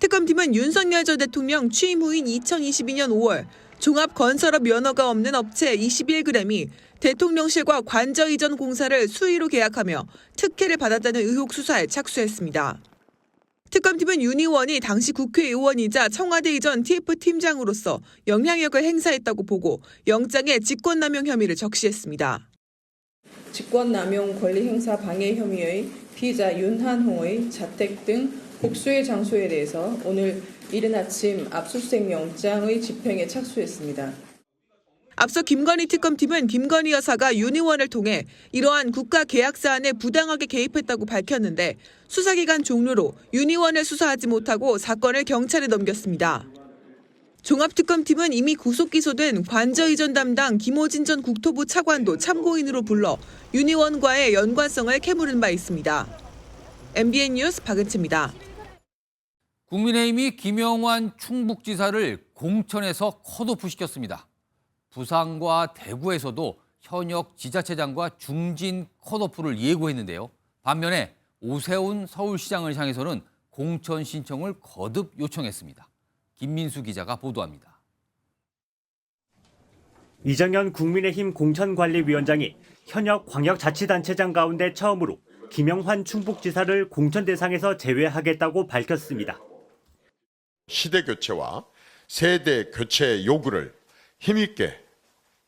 [SPEAKER 2] 특검팀은 윤석열 전 대통령 취임 후인 2022년 5월 종합건설업 면허가 없는 업체 21g이 대통령실과 관저 이전 공사를 수의로 계약하며 특혜를 받았다는 의혹 수사에 착수했습니다. 특검팀은 윤 의원이 당시 국회의원이자 청와대 이전 TF팀장으로서 영향력을 행사했다고 보고 영장에 직권남용 혐의를 적시했습니다.
[SPEAKER 6] 직권남용 권리행사 방해 혐의의 피의자 윤한홍의 자택 등 복수의 장소에 대해서 오늘 이른 아침 압수수색 영장의 집행에 착수했습니다.
[SPEAKER 2] 앞서 김건희 특검팀은 김건희 여사가 윤 의원을 통해 이러한 국가 계약 사안에 부당하게 개입했다고 밝혔는데 수사기간 종료로 윤 의원을 수사하지 못하고 사건을 경찰에 넘겼습니다. 종합특검팀은 이미 구속 기소된 관저 이전 담당 김호진 전 국토부 차관도 참고인으로 불러 윤 의원과의 연관성을 캐물은 바 있습니다. MBN 뉴스 박은채입니다.
[SPEAKER 29] 국민의힘이 김영환 충북지사를 공천에서 컷오프 시켰습니다. 부산과 대구에서도 현역 지자체장과 중진 컷오프를 예고했는데요. 반면에 오세훈 서울시장을 향해서는 공천 신청을 거듭 요청했습니다. 김민수 기자가 보도합니다.
[SPEAKER 7] 이정현 국민의힘 공천관리위원장이 현역 광역자치단체장 가운데 처음으로 김영환 충북지사를 공천 대상에서 제외하겠다고 밝혔습니다.
[SPEAKER 8] 시대 교체와 세대 교체 요구를 힘있게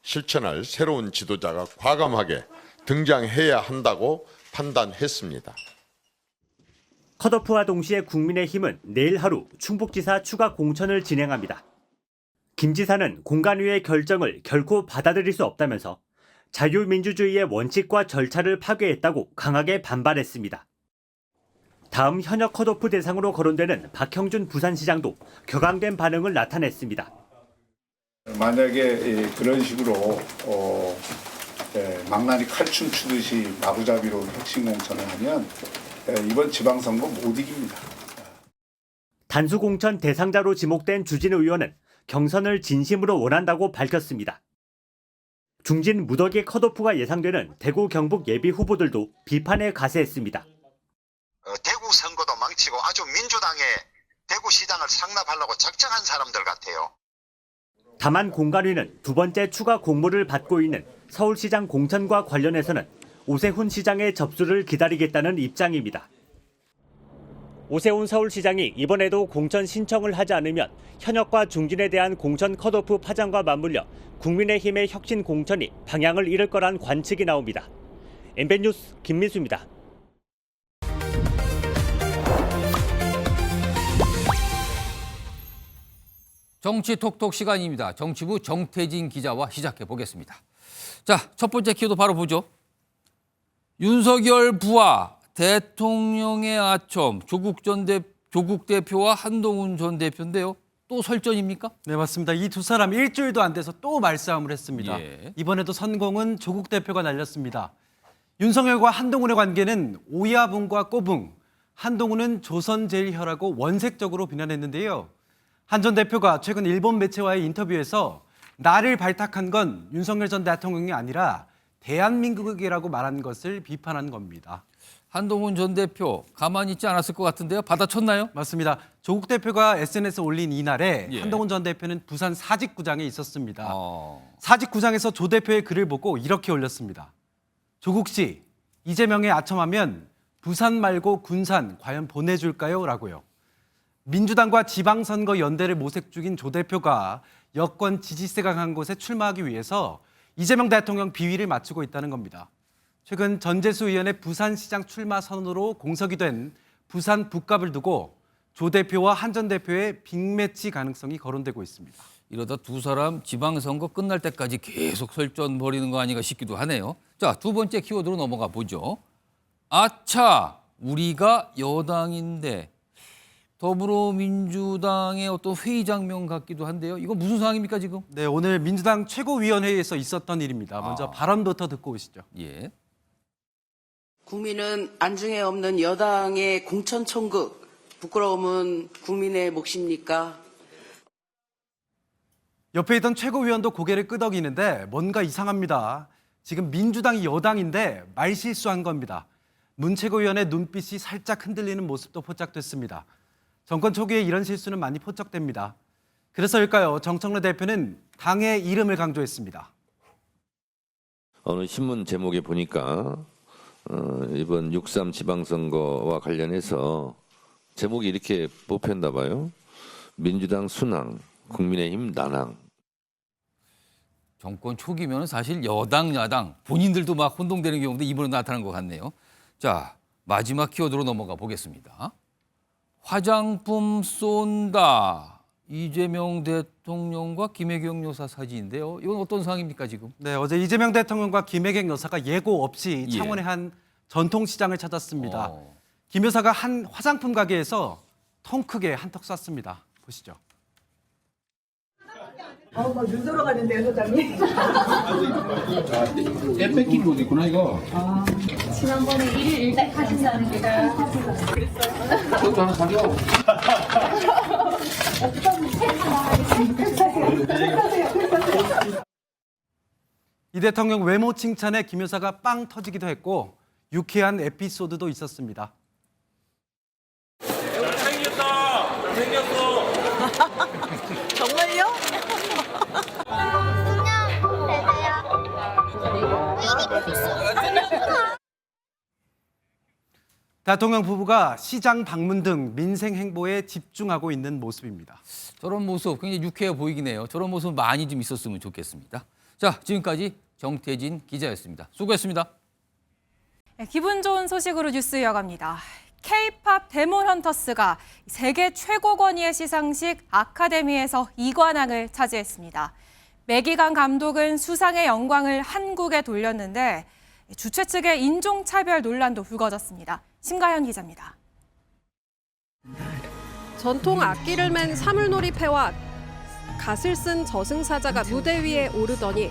[SPEAKER 8] 실천할 새로운 지도자가 과감하게 등장해야 한다고 판단했습니다.
[SPEAKER 7] 컷오프와 동시에 국민의힘은 내일 하루 충북지사 추가 공천을 진행합니다. 김 지사는 공관위의 결정을 결코 받아들일 수 없다면서 자유민주주의의 원칙과 절차를 파괴했다고 강하게 반발했습니다. 다음 현역 컷오프 대상으로 거론되는 박형준 부산시장도 격앙된 반응을 나타냈습니다.
[SPEAKER 25] 만약에 그런 식으로 망나니 칼춤 추듯이 마구잡이로 혁신 공천을 하면 이번 지방선거 못 이깁니다.
[SPEAKER 7] 단수 공천 대상자로 지목된 주진 의원은 경선을 진심으로 원한다고 밝혔습니다. 중진 무더기 컷오프가 예상되는 대구 경북 예비 후보들도 비판에 가세했습니다.
[SPEAKER 26] 대구 선거도 망치고 아주 민주당에 대구시장을 상납하려고 작정한 사람들 같아요.
[SPEAKER 7] 다만 공관위는 두 번째 추가 공모를 받고 있는 서울시장 공천과 관련해서는 오세훈 시장의 접수를 기다리겠다는 입장입니다. 오세훈 서울시장이 이번에도 공천 신청을 하지 않으면 현역과 중진에 대한 공천 컷오프 파장과 맞물려 국민의힘의 혁신 공천이 방향을 잃을 거란 관측이 나옵니다. MBN 뉴스 김민수입니다.
[SPEAKER 29] 정치 톡톡 시간입니다. 정치부 정태진 기자와 시작해 보겠습니다. 자, 첫 번째 키워드 바로 보죠. 윤석열 부하, 대통령의 아첨, 조국 대표와 한동훈 전 대표인데요. 또 설전입니까?
[SPEAKER 27] 네, 맞습니다. 이 두 사람 일주일도 안 돼서 또 말싸움을 했습니다.
[SPEAKER 29] 예.
[SPEAKER 27] 이번에도 선공은 조국 대표가 날렸습니다. 윤석열과 한동훈의 관계는 오야붕과 꼬붕, 한동훈은 조선제일혈하고 원색적으로 비난했는데요. 한 전 대표가 최근 일본 매체와의 인터뷰에서 나를 발탁한 건 윤석열 전 대통령이 아니라 대한민국이라고 말한 것을 비판한 겁니다.
[SPEAKER 29] 한동훈 전 대표 가만히 있지 않았을 것 같은데요. 받아쳤나요?
[SPEAKER 27] 맞습니다. 조국 대표가 SNS에 올린 이날에
[SPEAKER 29] 예.
[SPEAKER 27] 한동훈 전 대표는 부산 사직구장에 있었습니다. 사직구장에서 조 대표의 글을 보고 이렇게 올렸습니다. 조국 씨, 이재명에 아첨하면 부산 말고 군산 과연 보내줄까요? 라고요. 민주당과 지방선거 연대를 모색 중인 조 대표가 여권 지지세가 강한 곳에 출마하기 위해서 이재명 대통령 비위를 맞추고 있다는 겁니다. 최근 전재수 의원의 부산시장 출마 선언으로 공석이 된 부산 북갑을 두고 조 대표와 한 전 대표의 빅매치 가능성이 거론되고 있습니다.
[SPEAKER 29] 이러다 두 사람 지방선거 끝날 때까지 계속 설전 벌이는 거 아닌가 싶기도 하네요. 자, 두 번째 키워드로 넘어가 보죠. 아차, 우리가 여당인데. 더불어민주당의 어떤 회의 장면 같기도 한데요. 이거 무슨 상황입니까 지금?
[SPEAKER 27] 네, 오늘 민주당 최고위원회에서 있었던 일입니다. 먼저 발언부터 듣고 오시죠.
[SPEAKER 29] 예.
[SPEAKER 5] 국민은 안중에 없는 여당의 공천천국, 부끄러움은 국민의 몫입니까?
[SPEAKER 27] 옆에 있던 최고위원도 고개를 끄덕이는데 뭔가 이상합니다. 지금 민주당이 여당인데 말실수한 겁니다. 문 최고위원의 눈빛이 살짝 흔들리는 모습도 포착됐습니다. 정권 초기에 이런 실수는 많이 포착됩니다. 그래서일까요? 정청래 대표는 당의 이름을 강조했습니다.
[SPEAKER 9] 어느 신문 제목에 보니까 이번 6.3 지방선거와 관련해서 제목이 이렇게 뽑혔나 봐요. 민주당 순항, 국민의힘 난항.
[SPEAKER 29] 정권 초기면 사실 여당, 야당 본인들도 막 혼동되는 경우도 이번에 나타난 것 같네요. 자, 마지막 키워드로 넘어가 보겠습니다. 화장품 쏜다. 이재명 대통령과 김혜경 여사 사진인데요. 이건 어떤 상황입니까 지금?
[SPEAKER 27] 네, 어제 이재명 대통령과 김혜경 여사가 예고 없이
[SPEAKER 29] 예.
[SPEAKER 27] 창원의 한 전통시장을 찾았습니다. 김 여사가 한 화장품 가게에서 통 크게 한턱 쐈습니다. 보시죠.
[SPEAKER 10] 눈 돌아가는데요, 소장님.
[SPEAKER 11] 애 뺏기는 것도 있구나, 이거.
[SPEAKER 10] 지난번에 1일 일단 하신다는 게 그랬어요.
[SPEAKER 11] 그것도 하나 사줘.
[SPEAKER 27] 이 대통령 외모 칭찬에 김 여사가 빵 터지기도 했고 유쾌한 에피소드도 있었습니다.
[SPEAKER 10] 잘생겼다. 잘생겼어. 정말요?
[SPEAKER 27] 대통령 부부가 시장 방문 등 민생 행보에 집중하고 있는 모습입니다.
[SPEAKER 29] 저런 모습 굉장히 유쾌해 보이긴 해요. 저런 모습 많이 좀 있었으면 좋겠습니다. 자, 지금까지 정태진 기자였습니다. 수고했습니다.
[SPEAKER 23] 기분 좋은 소식으로 뉴스 이어갑니다. K-팝 데몬헌터스가 세계 최고 권위의 시상식 아카데미에서 2관왕을 차지했습니다. 매기강 감독은 수상의 영광을 한국에 돌렸는데 주최 측의 인종차별 논란도 불거졌습니다. 심가현 기자입니다.
[SPEAKER 12] 전통 악기를 맨 사물놀이패와 갓을 쓴 저승사자가 무대 위에 오르더니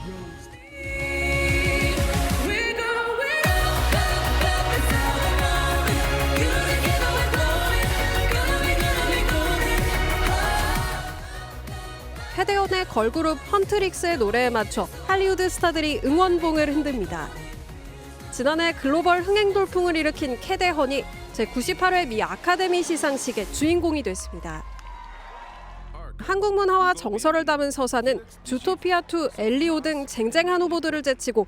[SPEAKER 12] 캐대언의 걸그룹 헌트릭스의 노래에 맞춰 할리우드 스타들이 응원봉을 흔듭니다. 지난해 글로벌 흥행 돌풍을 일으킨 캐대헌이 제98회 미 아카데미 시상식의 주인공이 됐습니다. 한국 문화와 정서를 담은 서사는 주토피아2, 엘리오 등 쟁쟁한 후보들을 제치고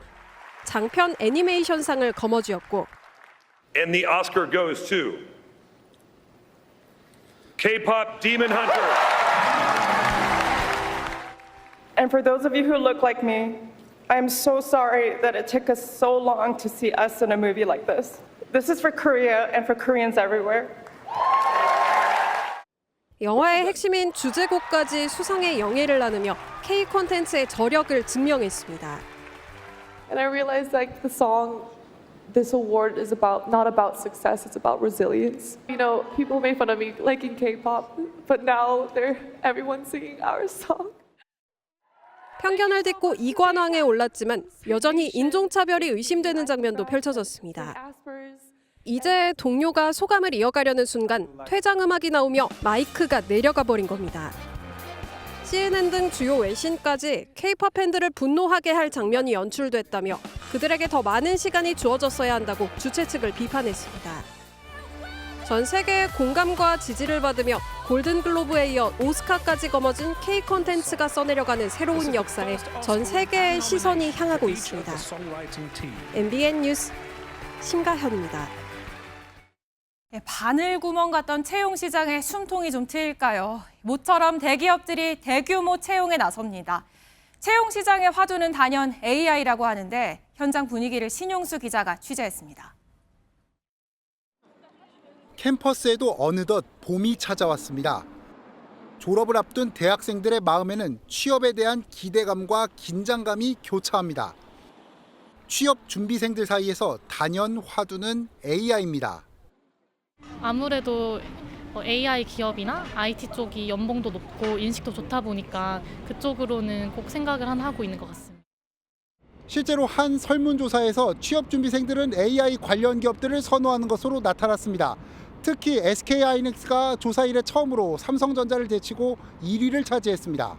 [SPEAKER 12] 장편 애니메이션상을 거머쥐었고
[SPEAKER 13] And the Oscar goes to K-pop Demon Hunter.
[SPEAKER 14] And for those of you who look like me, I'm so sorry that it took us so long to see us in a movie like this. This is for Korea and for Koreans everywhere.
[SPEAKER 12] 영화의 핵심인 주제곡까지 수상의 영예를 나누며 K 콘텐츠의 저력을 증명했습니다.
[SPEAKER 14] And I realized like the song, this award is about not about success, it's about resilience. You know, people made fun of me liking K-pop, but now everyone's singing our song.
[SPEAKER 12] 편견을 딛고 2관왕에 올랐지만 여전히 인종차별이 의심되는 장면도 펼쳐졌습니다. 이제 동료가 소감을 이어가려는 순간 퇴장 음악이 나오며 마이크가 내려가 버린 겁니다. CNN 등 주요 외신까지 K-팝 팬들을 분노하게 할 장면이 연출됐다며 그들에게 더 많은 시간이 주어졌어야 한다고 주최 측을 비판했습니다. 전 세계의 공감과 지지를 받으며 골든글로브에 이어 오스카까지 거머쥔 K 콘텐츠가 써내려가는 새로운 역사에 전 세계의 시선이 향하고 있습니다. MBN 뉴스 심가현입니다.
[SPEAKER 23] 바늘구멍 같던 채용 시장에 숨통이 좀 트일까요? 모처럼 대기업들이 대규모 채용에 나섭니다. 채용 시장의 화두는 단연 AI라고 하는데 현장 분위기를 신용수 기자가 취재했습니다.
[SPEAKER 16] 캠퍼스에도 어느덧 봄이 찾아왔습니다. 졸업을 앞둔 대학생들의 마음에는 취업에 대한 기대감과 긴장감이 교차합니다. 취업 준비생들 사이에서 단연 화두는 AI입니다.
[SPEAKER 17] 아무래도
[SPEAKER 10] AI 기업이나 IT 쪽이 연봉도 높고 인식도 좋다 보니까 그쪽으로는 꼭 생각을 하고 있는 것 같습니다.
[SPEAKER 16] 실제로 한 설문조사에서 취업준비생들은 AI 관련 기업들을 선호하는 것으로 나타났습니다. 특히 SK하이닉스가 조사 이래 처음으로 삼성전자를 제치고 1위를 차지했습니다.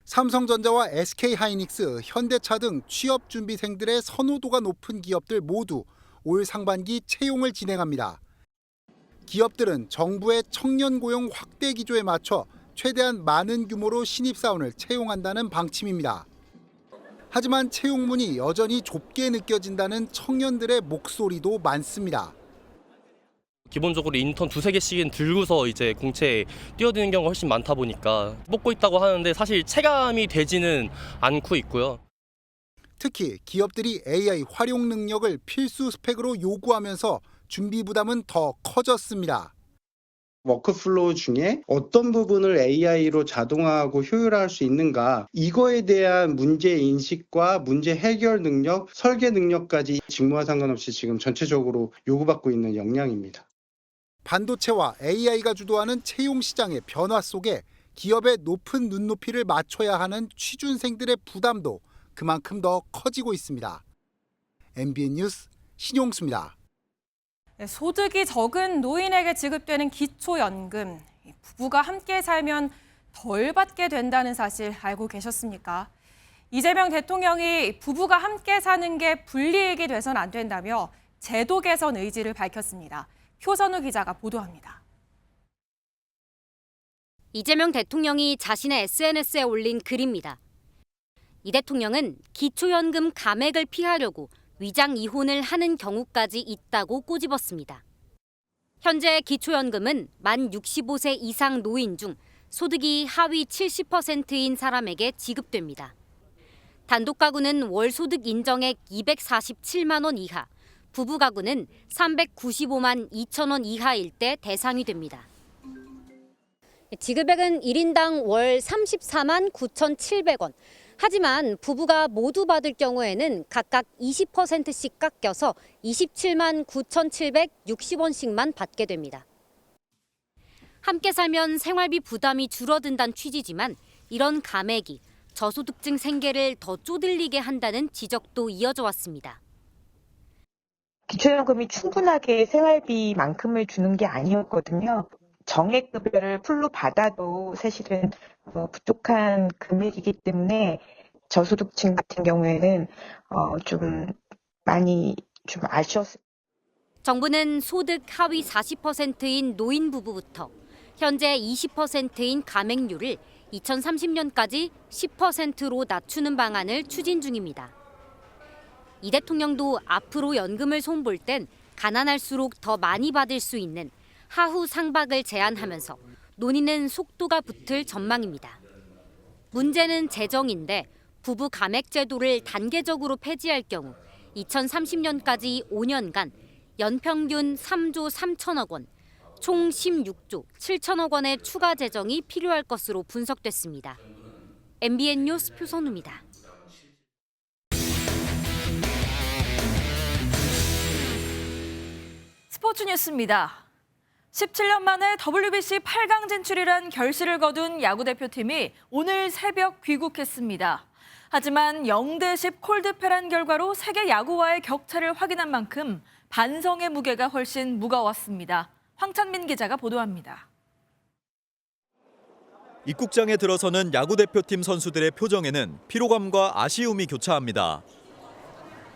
[SPEAKER 16] 삼성전자와 SK하이닉스, 현대차 등 취업준비생들의 선호도가 높은 기업들 모두 올 상반기 채용을 진행합니다. 기업들은 정부의 청년 고용 확대 기조에 맞춰 최대한 많은 규모로 신입사원을 채용한다는 방침입니다. 하지만 채용문이 여전히 좁게 느껴진다는 청년들의 목소리도 많습니다.
[SPEAKER 1] 기본적으로 인턴 2-3개씩은 들고서 이제 공채에 뛰어드는 경우가 훨씬 많다 보니까 뽑고 있다고 하는데 사실 체감이 되지는 않고 있고요.
[SPEAKER 16] 특히 기업들이 AI 활용 능력을 필수 스펙으로 요구하면서 준비 부담은 더 커졌습니다.
[SPEAKER 4] 워크플로우 중에 어떤 부분을 AI로 자동화하고 효율화할 수 있는가, 이거에 대한 문제 인식과 문제 해결 능력, 설계 능력까지 직무와 상관없이 지금 전체적으로 요구받고 있는 역량입니다.
[SPEAKER 16] 반도체와 AI가 주도하는 채용 시장의 변화 속에 기업의 높은 눈높이를 맞춰야 하는 취준생들의 부담도 그만큼 더 커지고 있습니다. MBN 뉴스 신용수입니다.
[SPEAKER 23] 소득이 적은 노인에게 지급되는 기초연금, 부부가 함께 살면 덜 받게 된다는 사실 알고 계셨습니까? 이재명 대통령이 부부가 함께 사는 게 불이익이 돼선 안 된다며 제도 개선 의지를 밝혔습니다. 표선우 기자가 보도합니다.
[SPEAKER 15] 이재명 대통령이 자신의 SNS에 올린 글입니다. 이 대통령은 기초연금 감액을 피하려고 위장 이혼을 하는 경우까지 있다고 꼬집었습니다. 현재 기초연금은 만 65세 이상 노인 중 소득이 하위 70%인 사람에게 지급됩니다. 단독 가구는 월 소득 인정액 247만 원 이하, 부부 가구는 395만 2천 원 이하일 때 대상이 됩니다. 지급액은 1인당 월 34만 9,700원. 하지만 부부가 모두 받을 경우에는 각각 20%씩 깎여서 27만 9,760원씩만 받게 됩니다. 함께 살면 생활비 부담이 줄어든다는 취지지만 이런 감액이 저소득층 생계를 더 쪼들리게 한다는 지적도 이어져 왔습니다.
[SPEAKER 17] 기초연금이 충분하게 생활비만큼을 주는 게 아니었거든요. 정액급여를 풀로 받아도 사실은 부족한 금액이기 때문에 저소득층 같은 경우에는 좀 많이 좀 아쉬웠습니다.
[SPEAKER 15] 정부는 소득 하위 40%인 노인 부부부터 현재 20%인 감액률을 2030년까지 10%로 낮추는 방안을 추진 중입니다. 이 대통령도 앞으로 연금을 손볼 땐 가난할수록 더 많이 받을 수 있는 하후 상박을 제안하면서 논의는 속도가 붙을 전망입니다. 문제는 재정인데 부부 감액 제도를 단계적으로 폐지할 경우 2030년까지 5년간 연평균 3조 3천억 원, 총 16조 7천억 원의 추가 재정이 필요할 것으로 분석됐습니다. MBN 뉴스 표선우입니다.
[SPEAKER 18] 스포츠 뉴스입니다. 17년 만에 WBC 8강 진출이란 결실을 거둔 야구대표팀이 오늘 새벽 귀국했습니다. 하지만 0대10 콜드패란 결과로 세계 야구와의 격차를 확인한 만큼 반성의 무게가 훨씬 무거웠습니다. 황찬민 기자가 보도합니다.
[SPEAKER 19] 입국장에 들어서는 야구대표팀 선수들의 표정에는 피로감과 아쉬움이 교차합니다.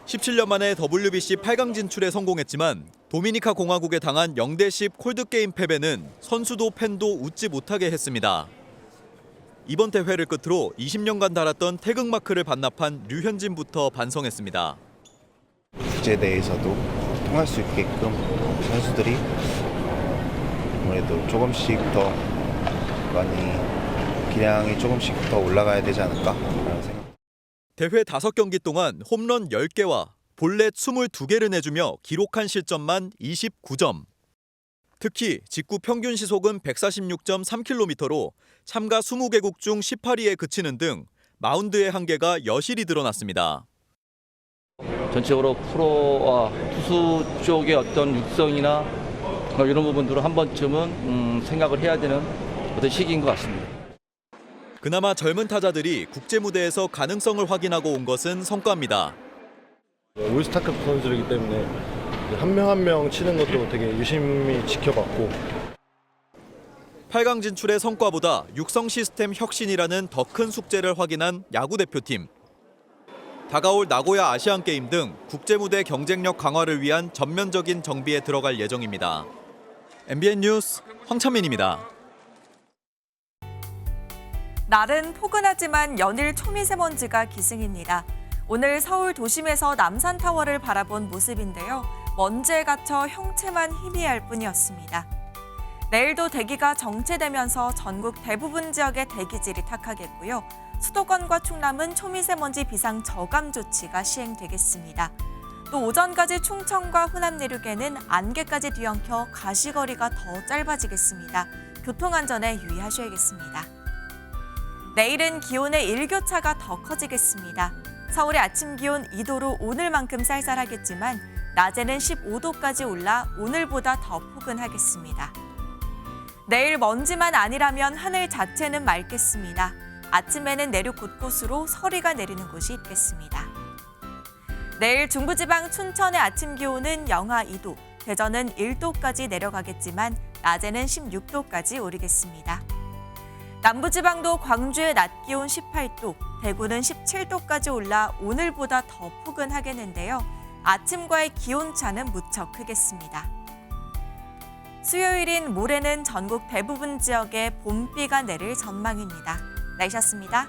[SPEAKER 19] 17년 만에 WBC 8강 진출에 성공했지만 도미니카 공화국에 당한 0대10 콜드게임 패배는 선수도 팬도 웃지 못하게 했습니다. 이번 대회를 끝으로 20년간 달았던 태극마크를 반납한 류현진부터 반성했습니다.
[SPEAKER 21] 국제 대회에서도 통할 수 있게끔 선수들이 아무래도 조금씩 더 많이 기량이 조금씩 더 올라가야 되지 않을까라는 생각.
[SPEAKER 19] 대회 5경기 동안 홈런 10개와 볼넷 22개를 내주며 기록한 실점만 29점. 특히 직구 평균 시속은 146.3km로 참가 20개국 중 18위에 그치는 등 마운드의 한계가 여실히 드러났습니다.
[SPEAKER 22] 전체적으로 프로와 투수 쪽의 어떤 육성이나
[SPEAKER 2] 이런 부분들을 한 번쯤은 생각을 해야 되는 어떤 시기인 것 같습니다.
[SPEAKER 19] 그나마 젊은 타자들이 국제 무대에서 가능성을 확인하고 온 것은 성과입니다.
[SPEAKER 3] 올스타급 선수이기 때문에 한 명 한 명 치는 것도 되게 유심히 지켜봤고
[SPEAKER 19] 8강 진출의 성과보다 육성 시스템 혁신이라는 더 큰 숙제를 확인한 야구 대표팀. 다가올 나고야 아시안게임 등 국제 무대 경쟁력 강화를 위한 전면적인 정비에 들어갈 예정입니다. MBN 뉴스 황찬민입니다.
[SPEAKER 18] 날은 포근하지만 연일 초미세먼지가 기승입니다. 오늘 서울 도심에서 남산타워를 바라본 모습인데요. 먼지에 갇혀 형체만 희미할 뿐이었습니다. 내일도 대기가 정체되면서 전국 대부분 지역의 대기질이 탁하겠고요. 수도권과 충남은 초미세먼지 비상 저감 조치가 시행되겠습니다. 또 오전까지 충청과 호남 내륙에는 안개까지 뒤엉켜 가시거리가 더 짧아지겠습니다. 교통안전에 유의하셔야겠습니다. 내일은 기온의 일교차가 더 커지겠습니다. 서울의 아침 기온 2도로 오늘만큼 쌀쌀하겠지만 낮에는 15도까지 올라 오늘보다 더 포근하겠습니다. 내일 먼지만 아니라면 하늘 자체는 맑겠습니다. 아침에는 내륙 곳곳으로 서리가 내리는 곳이 있겠습니다. 내일 중부지방 춘천의 아침 기온은 영하 2도, 대전은 1도까지 내려가겠지만 낮에는 16도까지 오르겠습니다. 남부지방도 광주의 낮 기온 18도, 대구는 17도까지 올라 오늘보다 더 포근하겠는데요. 아침과의 기온차는 무척 크겠습니다. 수요일인 모레는 전국 대부분 지역에 봄비가 내릴 전망입니다. 날씨였습니다.